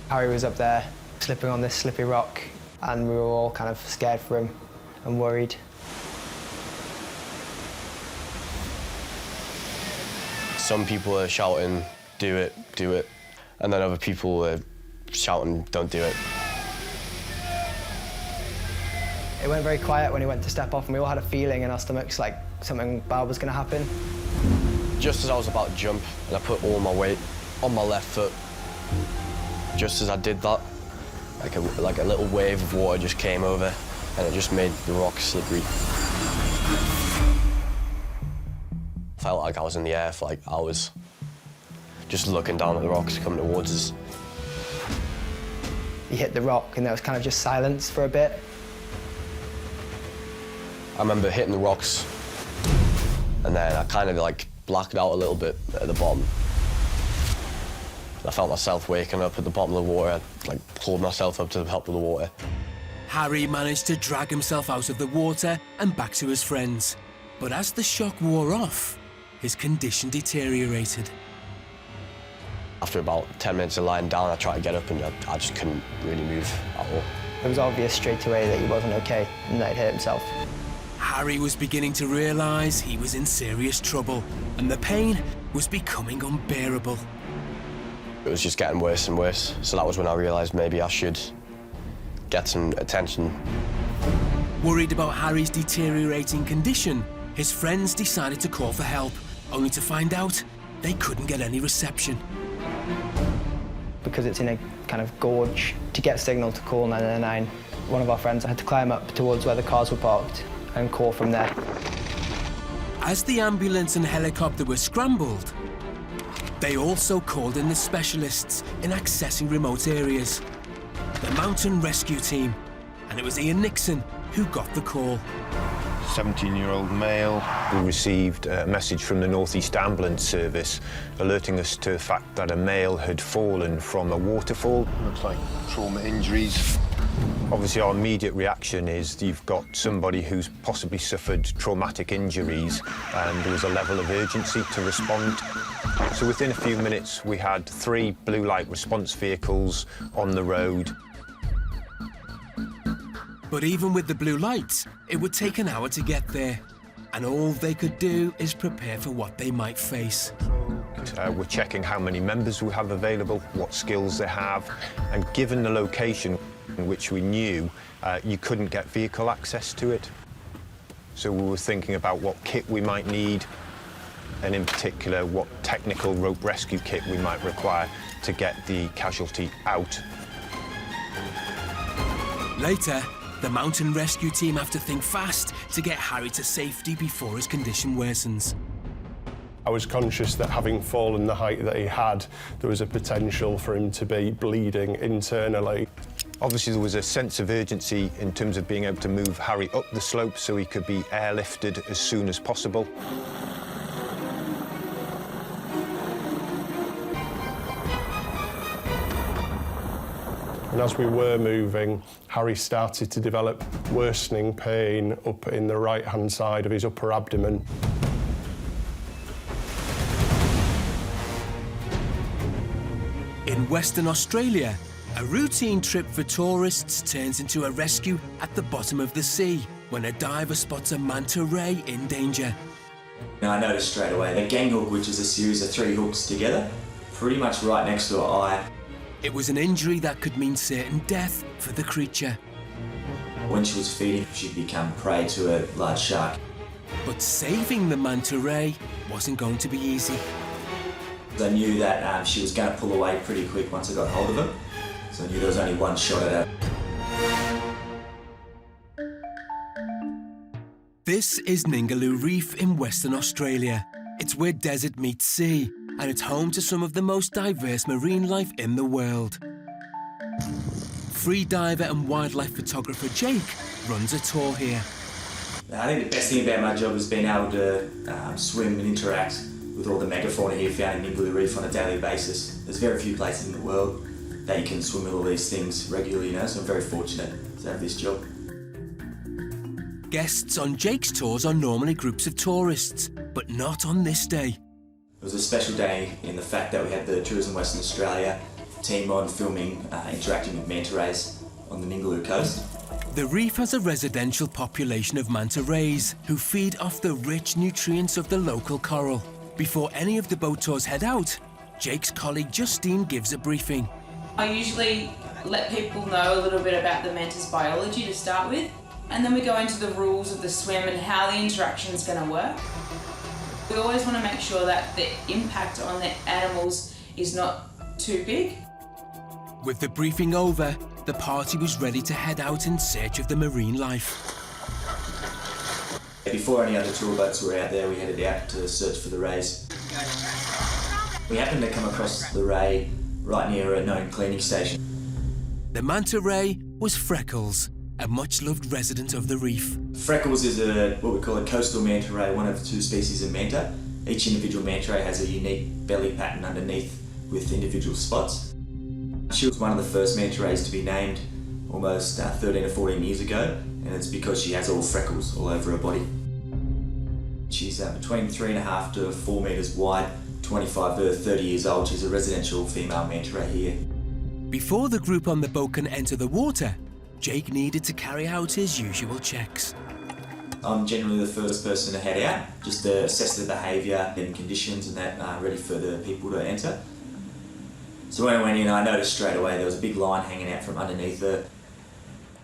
Harry was up there, slipping on this slippy rock, and we were all kind of scared for him and worried. Some people are shouting, do it, do it. And then other people were shouting, "Don't do it." It went very quiet when he went to step off, and we all had a feeling in our stomachs like something bad was going to happen. Just as I was about to jump, and I put all my weight on my left foot, just as I did that, like a little wave of water just came over, and it just made the rock slippery. I felt like I was in the air for like hours, just looking down at the rocks coming towards us. He hit the rock, and there was kind of just silence for a bit. I remember hitting the rocks, and then I kind of like blacked out a little bit at the bottom. I felt myself waking up at the bottom of the water. I like pulled myself up to the top of the water. Harry managed to drag himself out of the water and back to his friends. But as the shock wore off, his condition deteriorated. After about 10 minutes of lying down, I tried to get up, and I just couldn't really move at all. It was obvious straight away that he wasn't okay and that he'd hurt himself. Harry was beginning to realise he was in serious trouble, and the pain was becoming unbearable. It was just getting worse and worse, so that was when I realised maybe I should get some attention. Worried about Harry's deteriorating condition, his friends decided to call for help, only to find out they couldn't get any reception. Because it's in a kind of gorge, to get signal to call 999, one of our friends had to climb up towards where the cars were parked and call from there. As the ambulance and helicopter were scrambled, they also called in the specialists in accessing remote areas, the mountain rescue team, and it was Ian Nixon who got the call. 17-year-old male. We received a message from the North East Ambulance Service alerting us to the fact that a male had fallen from a waterfall. Looks like trauma injuries. Obviously, our immediate reaction is you've got somebody who's possibly suffered traumatic injuries, and there was a level of urgency to respond. So within a few minutes, we had 3 blue light response vehicles on the road. But even with the blue lights, it would take an hour to get there. And all they could do is prepare for what they might face. We're checking how many members we have available, what skills they have, and given the location in which we knew, you couldn't get vehicle access to it. So we were thinking about what kit we might need, and in particular, what technical rope rescue kit we might require to get the casualty out. Later, the mountain rescue team have to think fast to get Harry to safety before his condition worsens. I was conscious that having fallen the height that he had, there was a potential for him to be bleeding internally. Obviously, there was a sense of urgency in terms of being able to move Harry up the slope so he could be airlifted as soon as possible. And as we were moving, Harry started to develop worsening pain up in the right-hand side of his upper abdomen. In Western Australia, a routine trip for tourists turns into a rescue at the bottom of the sea when a diver spots a manta ray in danger. Now I noticed straight away the gang hook, which is a series of 3 hooks together, pretty much right next to her eye. It was an injury that could mean certain death for the creature. When she was feeding, she'd become prey to a large shark. But saving the manta ray wasn't going to be easy. I knew that she was going to pull away pretty quick once I got hold of her, so I knew there was only one shot at her. This is Ningaloo Reef in Western Australia. It's where desert meets sea, and it's home to some of the most diverse marine life in the world. Freediver and wildlife photographer Jake runs a tour here. I think the best thing about my job is being able to swim and interact with all the megafauna here found in Ningaloo Reef on a daily basis. There's very few places in the world that you can swim with all these things regularly, so I'm very fortunate to have this job. Guests on Jake's tours are normally groups of tourists, but not on this day. It was a special day in the fact that we had the Tourism Western Australia team on filming, interacting with manta rays on the Ningaloo coast. The reef has a residential population of manta rays who feed off the rich nutrients of the local coral. Before any of the boat tours head out, Jake's colleague Justine gives a briefing. I usually let people know a little bit about the manta's biology to start with, and then we go into the rules of the swim and how the interaction is going to work. We always want to make sure that the impact on the animals is not too big. With the briefing over, the party was ready to head out in search of the marine life. Before any other tour boats were out there, we headed out to search for the rays. We happened to come across the ray right near a known cleaning station. The manta ray was Freckles, a much-loved resident of the reef. Freckles is what we call a coastal manta ray, one of 2 species of manta. Each individual manta ray has a unique belly pattern underneath with individual spots. She was one of the first manta rays to be named almost 13 or 14 years ago, and it's because she has all freckles all over her body. She's between 3.5 to 4 metres wide, 25 to 30 years old. She's a residential female manta ray here. Before the group on the boat can enter the water, Jake needed to carry out his usual checks. I'm generally the first person to head out, just to assess the behaviour and conditions and that, ready for the people to enter. So when I went in, I noticed straight away there was a big line hanging out from underneath her.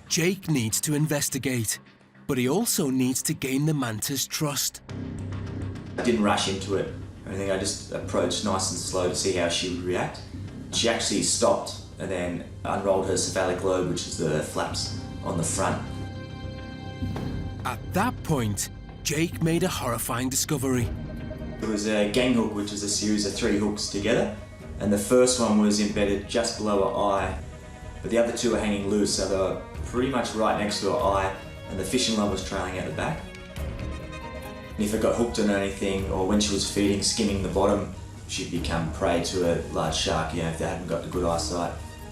Jake needs to investigate, but he also needs to gain the manta's trust. I didn't rush into it or anything, I just approached nice and slow to see how she would react. She actually stopped and then unrolled her cephalic lobe, which is the flaps on the front. At that point, Jake made a horrifying discovery. It was a gang hook, which is a series of 3 hooks together, and the first one was embedded just below her eye, but the other 2 were hanging loose, so they were pretty much right next to her eye, and the fishing line was trailing out the back. And if it got hooked on anything, or when she was feeding, skimming the bottom, she'd become prey to a large shark. If they hadn't got the good eyesight,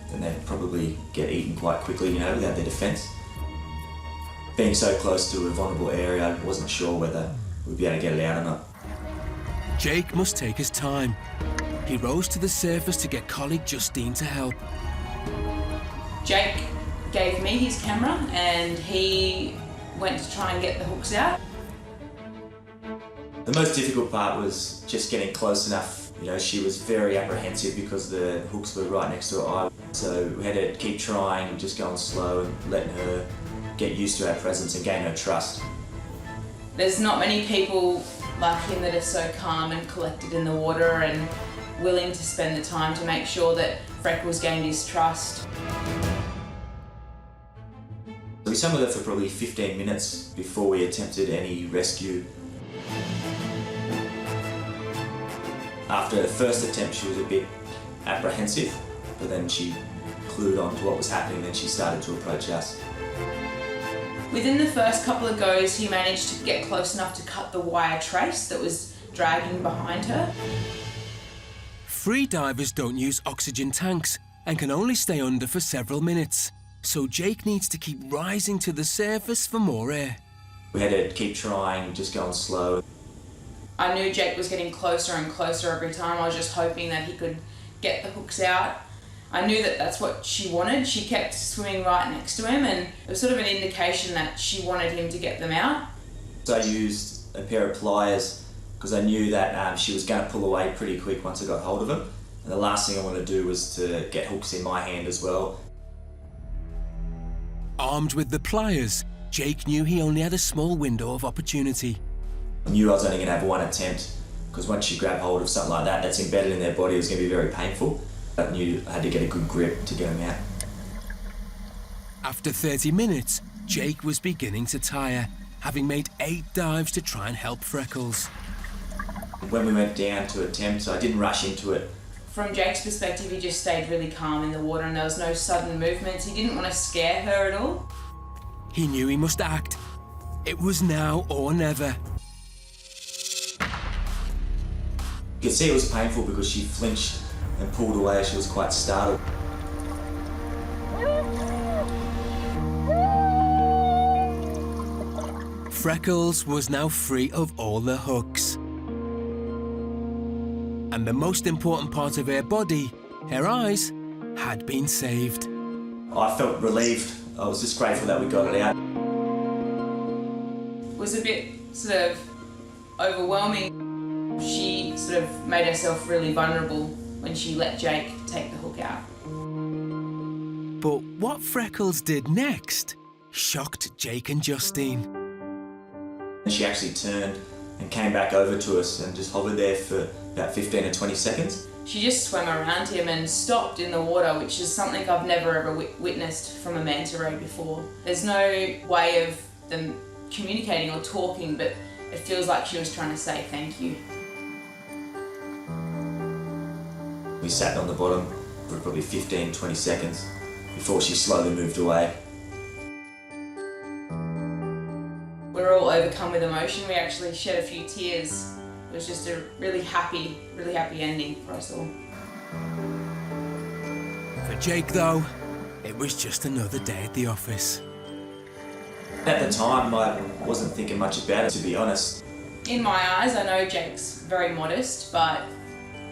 then they'd probably get eaten quite quickly, without their defence. Being so close to a vulnerable area, I wasn't sure whether we'd be able to get it out or not. Jake must take his time. He rose to the surface to get colleague Justine to help. Jake gave me his camera and he went to try and get the hooks out. The most difficult part was just getting close enough. She was very apprehensive because the hooks were right next to her eye. So we had to keep trying and just going slow and letting her get used to our presence and gain her trust. There's not many people like him that are so calm and collected in the water and willing to spend the time to make sure that Freckles gained his trust. We swam with her for probably 15 minutes before we attempted any rescue. After the first attempt, she was a bit apprehensive, but then she clued on to what was happening, then she started to approach us. Within the first couple of goes, he managed to get close enough to cut the wire trace that was dragging behind her. Free divers don't use oxygen tanks and can only stay under for several minutes, so Jake needs to keep rising to the surface for more air. We had to keep trying, just going slow. I knew Jake was getting closer and closer every time. I was just hoping that he could get the hooks out. I knew that that's what she wanted. She kept swimming right next to him, and it was sort of an indication that she wanted him to get them out. So I used a pair of pliers because I knew that she was going to pull away pretty quick once I got hold of him. And the last thing I wanted to do was to get hooks in my hand as well. Armed with the pliers, Jake knew he only had a small window of opportunity. I knew I was only going to have one attempt because once you grab hold of something like that that's embedded in their body, it was going to be very painful. I knew I had to get a good grip to get them out. After 30 minutes, Jake was beginning to tire, having made 8 dives to try and help Freckles. When we went down to attempt, I didn't rush into it. From Jake's perspective, he just stayed really calm in the water and there was no sudden movements. He didn't want to scare her at all. He knew he must act. It was now or never. You could see it was painful because she flinched and pulled away. She was quite startled. Freckles was now free of all the hooks. And the most important part of her body, her eyes, had been saved. I felt relieved. I was just grateful that we got it out. It was a bit sort of overwhelming. She sort of made herself really vulnerable when she let Jake take the hook out. But what Freckles did next shocked Jake and Justine. She actually turned and came back over to us and just hovered there for about 15 or 20 seconds. She just swam around him and stopped in the water, which is something I've never ever witnessed from a manta ray before. There's no way of them communicating or talking, but it feels like she was trying to say thank you. We sat on the bottom for probably 15, 20 seconds before she slowly moved away. We were all overcome with emotion. We actually shed a few tears. It was just a really happy ending for us all. For Jake, though, it was just another day at the office. At the time, I wasn't thinking much about it, to be honest. In my eyes, I know Jake's very modest, but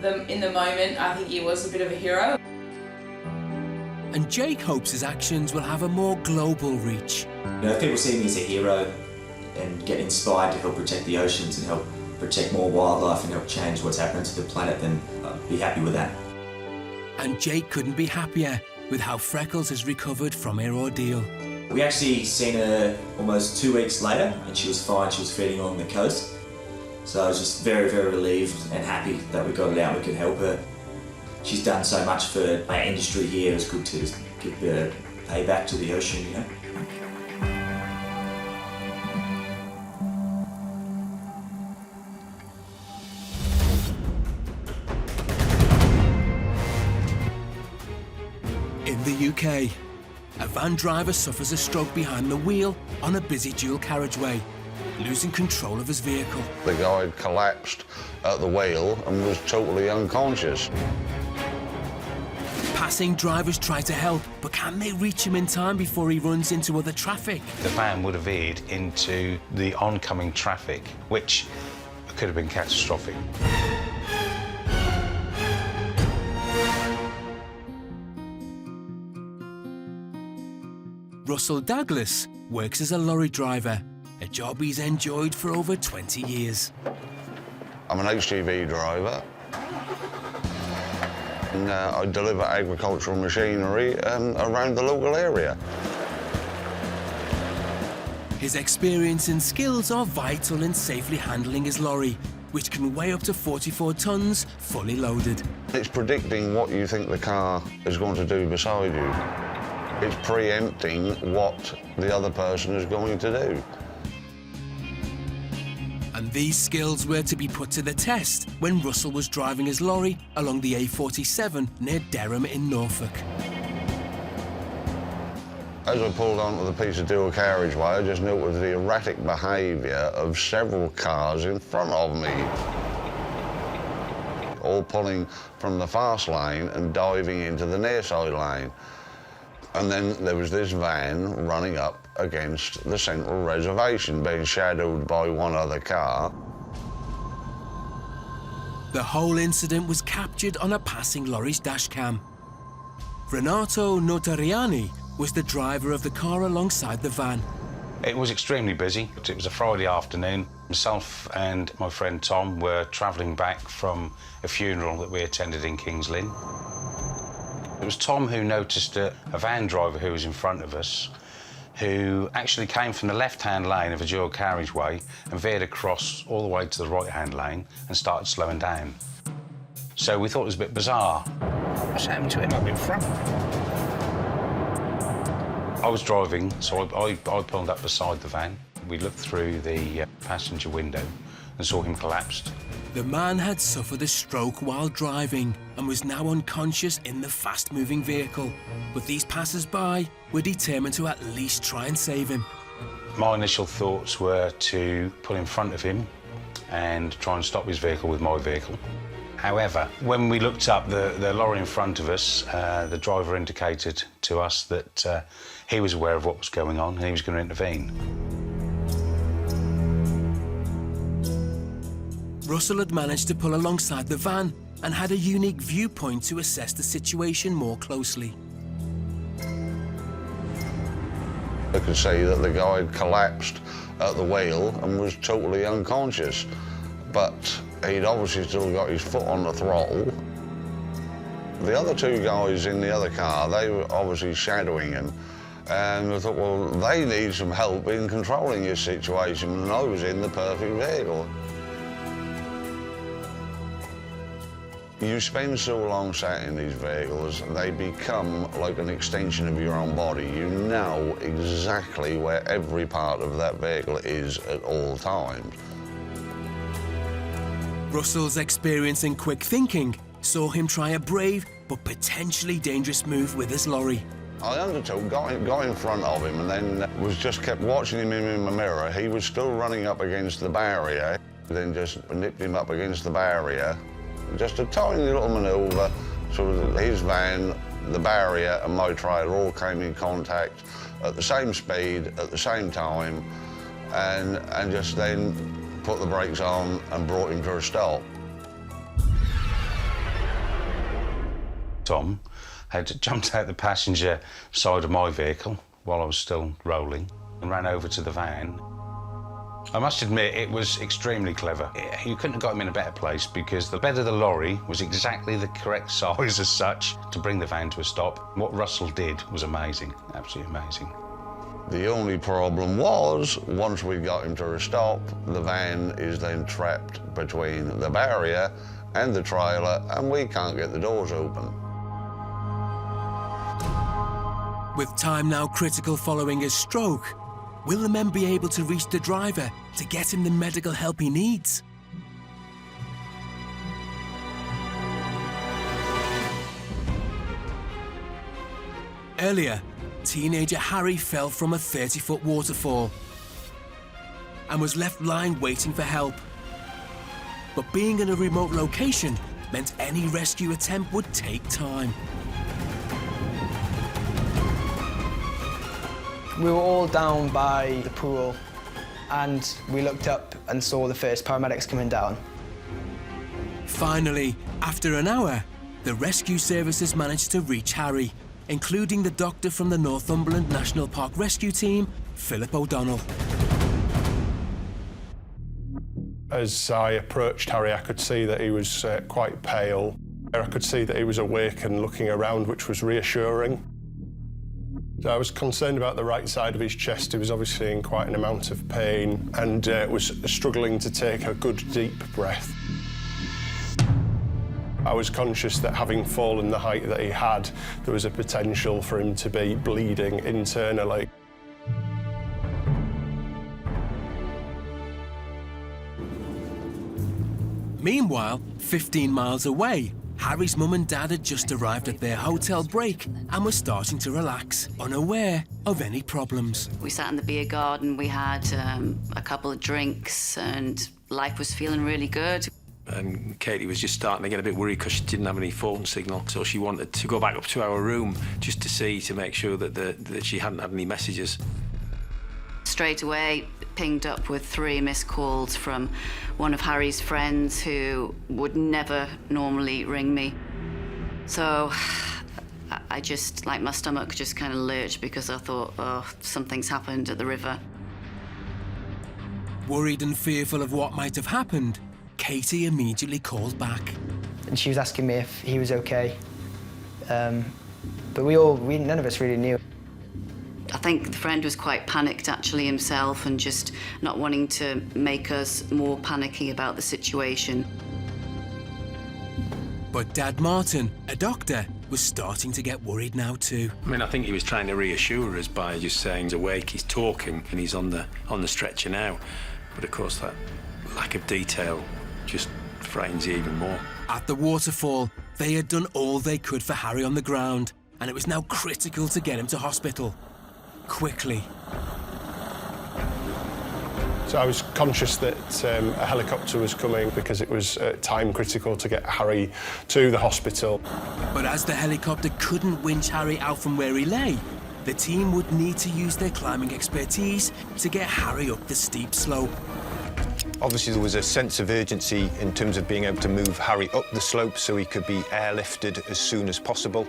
in the moment, I think he was a bit of a hero. And Jake hopes his actions will have a more global reach. You know, if people see me as a hero and get inspired to help protect the oceans and help protect more wildlife and help change what's happening to the planet, then I'd be happy with that. And Jake couldn't be happier with how Freckles has recovered from her ordeal. We actually seen her almost 2 weeks later and she was fine, she was feeding on the coast. So I was just very, very relieved and happy that we got it out, we could help her. She's done so much for our industry here, it was good to give a payback to the ocean, you know. In the UK, a van driver suffers a stroke behind the wheel on a busy dual carriageway, losing control of his vehicle. The guy had collapsed at the wheel and was totally unconscious. Passing drivers try to help, but can they reach him in time before he runs into other traffic? The van would have veered into the oncoming traffic, which could have been catastrophic. Russell Douglas works as a lorry driver, a job he's enjoyed for over 20 years. I'm an HGV driver. And I deliver agricultural machinery around the local area. His experience and skills are vital in safely handling his lorry, which can weigh up to 44 tons fully loaded. It's predicting what you think the car is going to do beside you. It's preempting what the other person is going to do. And these skills were to be put to the test when Russell was driving his lorry along the A47 near Dereham in Norfolk. As I pulled onto the piece of dual carriageway, I just noticed the erratic behaviour of several cars in front of me, all pulling from the fast lane and diving into the near side lane. And then there was this van running up against the central reservation, being shadowed by one other car. The whole incident was captured on a passing lorry's dashcam. Renato Notariani was the driver of the car alongside the van. It was extremely busy. It was a Friday afternoon. Myself and my friend Tom were travelling back from a funeral that we attended in Kings Lynn. It was Tom who noticed a van driver who was in front of us, who actually came from the left-hand lane of a dual carriageway and veered across all the way to the right-hand lane and started slowing down. So we thought it was a bit bizarre. What's happened to him up in front? I was driving, so I pulled up beside the van. We looked through the passenger window and saw him collapsed. The man had suffered a stroke while driving and was now unconscious in the fast-moving vehicle. But these passers-by were determined to at least try and save him. My initial thoughts were to pull in front of him and try and stop his vehicle with my vehicle. However, when we looked up the lorry in front of us, the driver indicated to us that he was aware of what was going on and he was going to intervene. Russell had managed to pull alongside the van and had a unique viewpoint to assess the situation more closely. I could see that the guy had collapsed at the wheel and was totally unconscious, but he'd obviously still got his foot on the throttle, The other two guys in the other car, they were obviously shadowing him. And I thought, well, they need some help in controlling this situation, and I was in the perfect vehicle. You spend so long sat in these vehicles, they become like an extension of your own body. You know exactly where every part of that vehicle is at all times. Russell's experience and quick thinking saw him try a brave but potentially dangerous move with his lorry. I undertook, got in front of him, and then was just kept watching him in the mirror. He was still running up against the barrier, then just nipped him up against the barrier. Just a tiny little manoeuvre, so his van, the barrier and my trailer all came in contact at the same speed, at the same time, and just then put the brakes on and brought him to a stop. Tom had jumped out the passenger side of my vehicle while I was still rolling and ran over to the van. I must admit, it was extremely clever. You couldn't have got him in a better place because the bed of the lorry was exactly the correct size as such to bring the van to a stop. What Russell did was amazing, absolutely amazing. The only problem was, once we got him to a stop, the van is then trapped between the barrier and the trailer, and we can't get the doors open. With time now critical following his stroke, will the men be able to reach the driver to get him the medical help he needs? Earlier, teenager Harry fell from a 30-foot waterfall and was left lying waiting for help. But being in a remote location meant any rescue attempt would take time. We were all down by the pool, and we looked up and saw the first paramedics coming down. Finally, after an hour, the rescue services managed to reach Harry, including the doctor from the Northumberland National Park Rescue Team, Philip O'Donnell. As I approached Harry, I could see that he was quite pale. I could see that he was awake and looking around, which was reassuring. So I was concerned about the right side of his chest. He was obviously in quite an amount of pain and was struggling to take a good deep breath. I was conscious that having fallen the height that he had, there was a potential for him to be bleeding internally. Meanwhile, 15 miles away, Harry's mum and dad had just arrived at their hotel break and were starting to relax, unaware of any problems. We sat in the beer garden, we had a couple of drinks, and life was feeling really good. And Katie was just starting to get a bit worried because she didn't have any phone signal, so she wanted to go back up to our room just to make sure that she hadn't had any messages. Straight away, pinged up with 3 missed calls from one of Harry's friends who would never normally ring me. So I just, like, my stomach just kind of lurched because I thought, oh, something's happened at the river. Worried and fearful of what might have happened, Katie immediately called back. And she was asking me if he was okay. But none of us really knew. I think the friend was quite panicked actually himself and just not wanting to make us more panicky about the situation. But Dad Martin, a doctor, was starting to get worried now too. I mean, I think he was trying to reassure us by just saying he's awake, he's talking, and he's on the stretcher now. But of course, that lack of detail just frightens you even more. At the waterfall, they had done all they could for Harry on the ground, and it was now critical to get him to hospital. Quickly. So I was conscious that a helicopter was coming because it was time critical to get Harry to the hospital. But as the helicopter couldn't winch Harry out from where he lay, the team would need to use their climbing expertise to get Harry up the steep slope. Obviously, there was a sense of urgency in terms of being able to move Harry up the slope so he could be airlifted as soon as possible.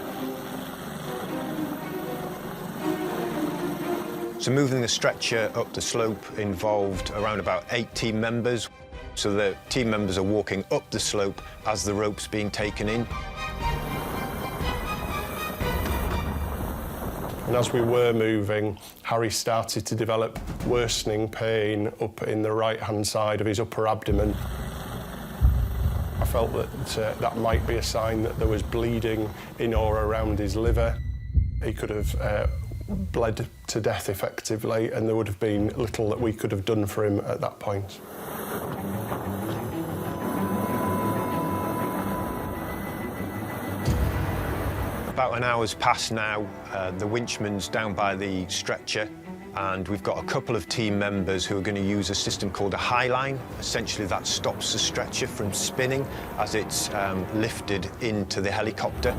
So moving the stretcher up the slope involved around about 8 team members. So the team members are walking up the slope as the rope's being taken in. And as we were moving, Harry started to develop worsening pain up in the right-hand side of his upper abdomen. I felt that that might be a sign that there was bleeding in or around his liver. He could have bled to death effectively, and there would have been little that we could have done for him at that point. About an hour's passed now. The winchman's down by the stretcher, and we've got a couple of team members who are going to use a system called a high line. Essentially, that stops the stretcher from spinning as it's lifted into the helicopter.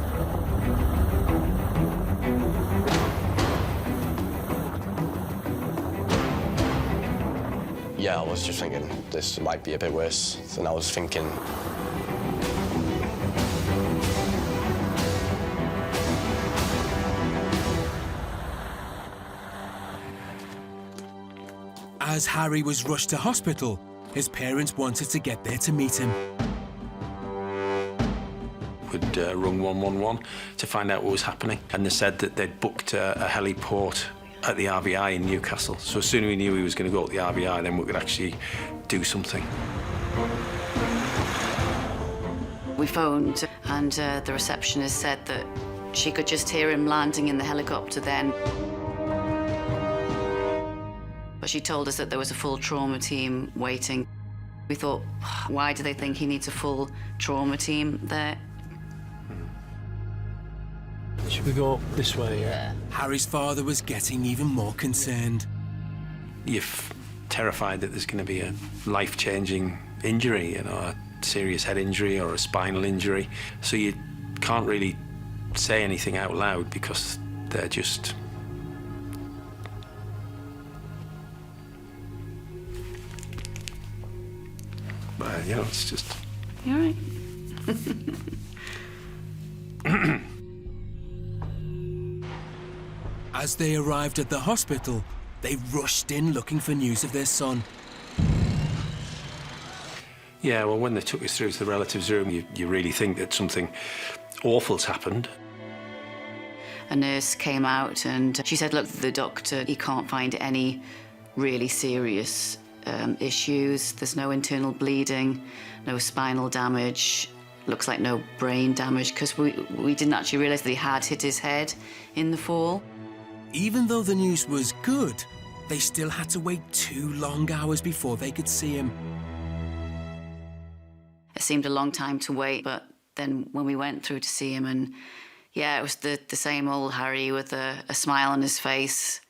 Yeah, I was just thinking this might be a bit worse than I was thinking. As Harry was rushed to hospital, his parents wanted to get there to meet him. We'd rung 111 to find out what was happening, and they said that they'd booked a heliport at the RVI in Newcastle. So as soon as we knew he was going to go at the RVI, then we could actually do something. We phoned, and the receptionist said that she could just hear him landing in the helicopter then. But she told us that there was a full trauma team waiting. We thought, why do they think he needs a full trauma team there? Should we go this way? Yeah. Harry's father was getting even more concerned. You're terrified that there's going to be a life-changing injury, you know, a serious head injury or a spinal injury. So you can't really say anything out loud because they're just... you know, it's just... You all right? As they arrived at the hospital, they rushed in looking for news of their son. Yeah, well, when they took us through to the relatives' room, you really think that something awful's happened. A nurse came out and she said, look, the doctor, he can't find any really serious issues. There's no internal bleeding, no spinal damage, looks like no brain damage, because we didn't actually realise that he had hit his head in the fall. Even though the news was good, they still had to wait 2 long hours before they could see him. It seemed a long time to wait, but then when we went through to see him, and yeah, it was the same old Harry with a smile on his face.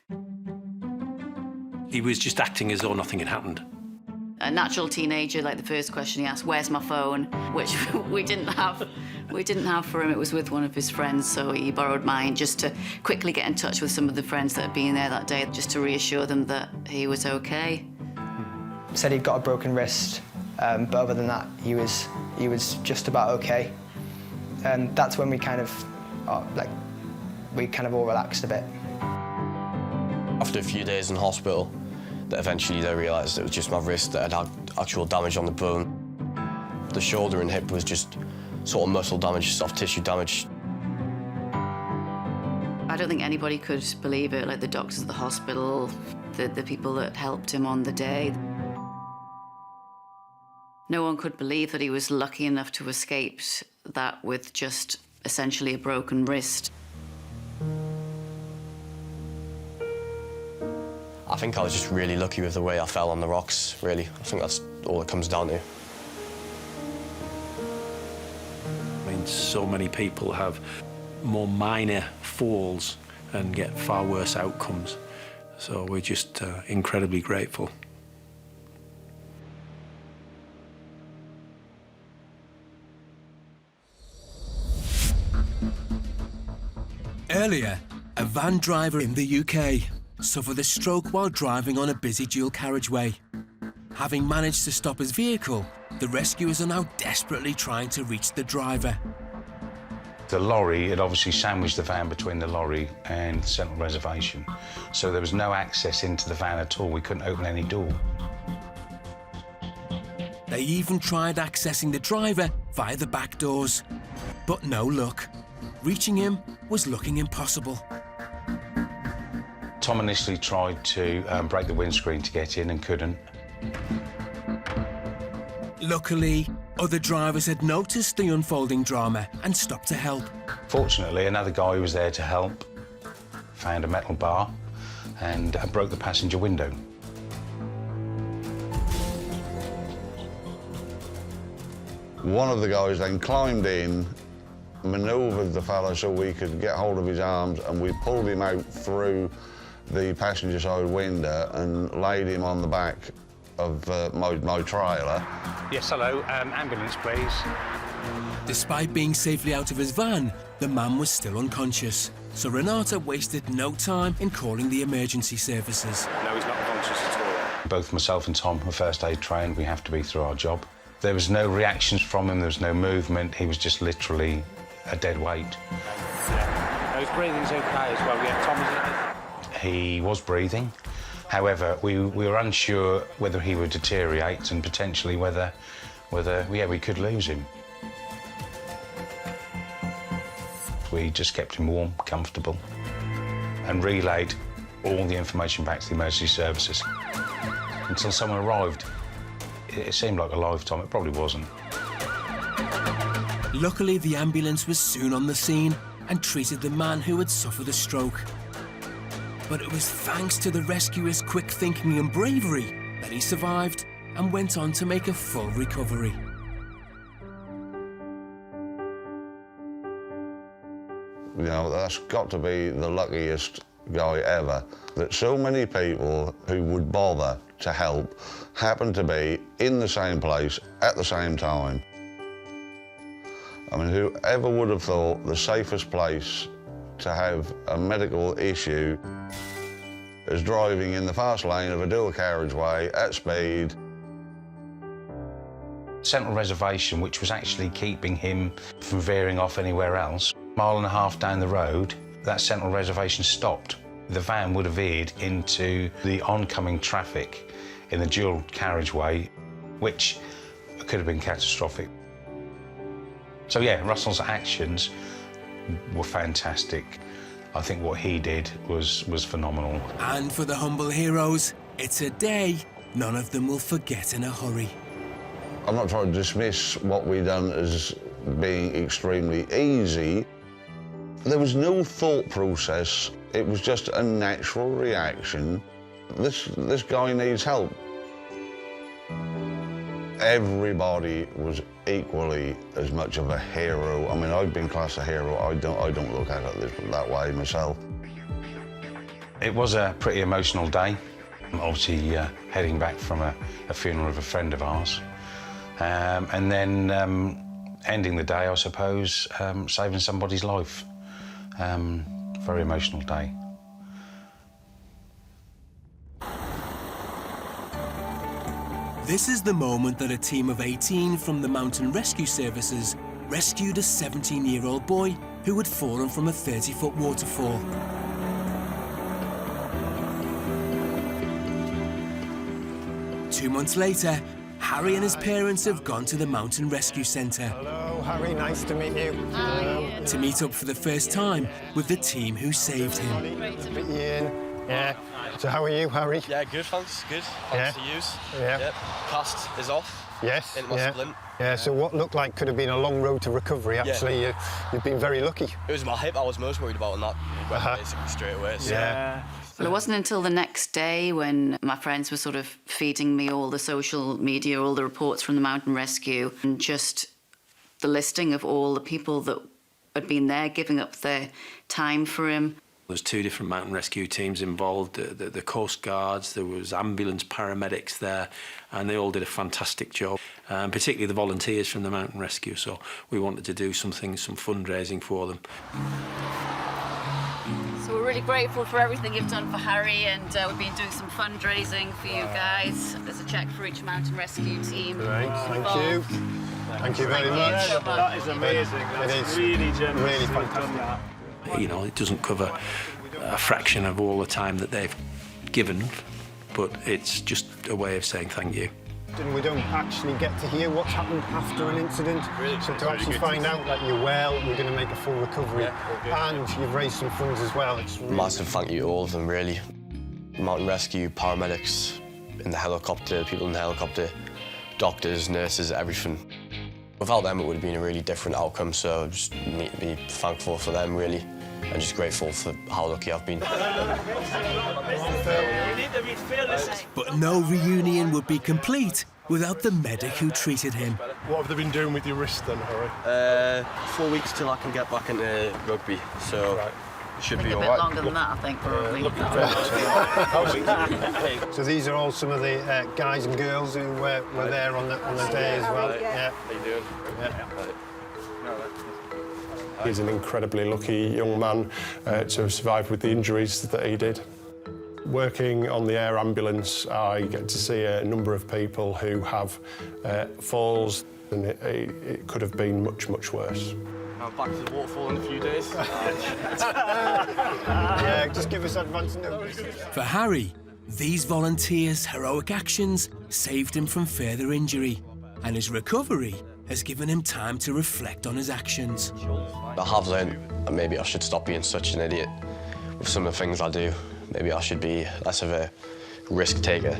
He was just acting as though nothing had happened. A natural teenager, like the first question he asked, where's my phone? Which we didn't have. We didn't have for him. It was with one of his friends, so he borrowed mine just to quickly get in touch with some of the friends that had been there that day, just to reassure them that he was okay. Said he'd got a broken wrist, but other than that, he was just about okay. And that's when we kind of, all relaxed a bit. After a few days in hospital, that eventually they realised it was just my wrist that had actual damage on the bone. The shoulder and hip was just sort of muscle damage, soft tissue damage. I don't think anybody could believe it, like the doctors at the hospital, the people that helped him on the day. No one could believe that he was lucky enough to escape that with just essentially a broken wrist. I think I was just really lucky with the way I fell on the rocks, really. I think that's all it comes down to. I mean, so many people have more minor falls and get far worse outcomes. So we're just incredibly grateful. Earlier, a van driver in the UK suffered a stroke while driving on a busy dual carriageway. Having managed to stop his vehicle, the rescuers are now desperately trying to reach the driver. The lorry had obviously sandwiched the van between the lorry and the central reservation, so there was no access into the van at all. We couldn't open any door. They even tried accessing the driver via the back doors, but no luck. Reaching him was looking impossible. Tom initially tried to break the windscreen to get in and couldn't. Luckily, other drivers had noticed the unfolding drama and stopped to help. Fortunately, another guy who was there to help found a metal bar and broke the passenger window. One of the guys then climbed in, manoeuvred the fellow so we could get hold of his arms, and we pulled him out through the passenger side window and laid him on the back of my trailer. Yes, hello, ambulance, please. Despite being safely out of his van, the man was still unconscious. So Renata wasted no time in calling the emergency services. No, he's not conscious at all. Both myself and Tom are first aid trained. We have to be through our job. There was no reactions from him, there was no movement. He was just literally a dead weight. His breathing's okay as well. Yeah, Tom, is it? He was breathing. However, we were unsure whether he would deteriorate and potentially whether we could lose him. We just kept him warm, comfortable, and relayed all the information back to the emergency services until someone arrived. It seemed like a lifetime. It probably wasn't. Luckily, the ambulance was soon on the scene and treated the man who had suffered a stroke. But it was thanks to the rescuer's quick thinking and bravery that he survived and went on to make a full recovery. You know, that's got to be the luckiest guy ever, that so many people who would bother to help happen to be in the same place at the same time. I mean, whoever would have thought the safest place to have a medical issue is driving in the fast lane of a dual carriageway at speed. Central reservation, which was actually keeping him from veering off anywhere else. A mile and a half down the road, that central reservation stopped. The van would have veered into the oncoming traffic in the dual carriageway, which could have been catastrophic. So yeah, Russell's actions were fantastic. I think what he did was phenomenal. And for the humble heroes, it's a day none of them will forget in a hurry. I'm not trying to dismiss what we've done as being extremely easy. There was no thought process. It was just a natural reaction. This guy needs help. Everybody was equally as much of a hero. I mean, I've been classed a hero. I don't look at it that way myself. It was a pretty emotional day. Obviously, heading back from a funeral of a friend of ours. And then ending the day, I suppose, saving somebody's life. Very emotional day. This is the moment that a team of 18 from the Mountain Rescue Services rescued a 17-year-old boy who had fallen from a 30-foot waterfall. Two months later, Harry and his parents have gone to the Mountain Rescue Centre. Hello, Harry, nice to meet you. Hello. To meet up for the first time with the team who saved him. Ian. Yeah. So how are you, Harry? Yeah, good, thanks. Good. Thanks to use. Yeah. Yep. Cast is off. Yes. Into my splint. Yeah, so what looked like could have been a long road to recovery, actually, you've been very lucky. It was my hip I was most worried about, and that went basically straight away. So. Yeah. Well, it wasn't until the next day when my friends were sort of feeding me all the social media, all the reports from the Mountain Rescue, and just the listing of all the people that had been there giving up their time for him. There's two different mountain rescue teams involved, the Coast Guards, there was ambulance paramedics there, and they all did a fantastic job, particularly the volunteers from the Mountain Rescue, so we wanted to do some fundraising for them. So we're really grateful for everything you've done for Harry, and we've been doing some fundraising for you guys. There's a cheque for each Mountain Rescue team. Great, thank you. Thank you very much. That is amazing. That's really generous. Really fantastic. You know, it doesn't cover a fraction of all the time that they've given, but it's just a way of saying thank you. And we don't actually get to hear what's happened after an incident. Really? So to actually find out that you're well, we're going to make a full recovery, and you've raised some funds as well. It's really... Massive thank you to all of them, really. Mountain rescue, paramedics in the helicopter, people in the helicopter, doctors, nurses, everything. Without them, it would have been a really different outcome, so I just need to be thankful for them, really, and just grateful for how lucky I've been. But no reunion would be complete without the medic who treated him. What have they been doing with your wrist then, Harry? 4 weeks till I can get back into rugby, so it should be all A bit right. longer than that, I think, probably. So these are all some of the guys and girls who were there on the day as well. Yeah. How you doing? He's an incredibly lucky young man to have survived with the injuries that he did. Working on the air ambulance, I get to see a number of people who have falls, and it could have been much, much worse. I'm back to the waterfall in a few days. Yeah, just give us advance notice. For Harry, these volunteers' heroic actions saved him from further injury, and his recovery has given him time to reflect on his actions. I have learned that maybe I should stop being such an idiot with some of the things I do. Maybe I should be less of a risk taker.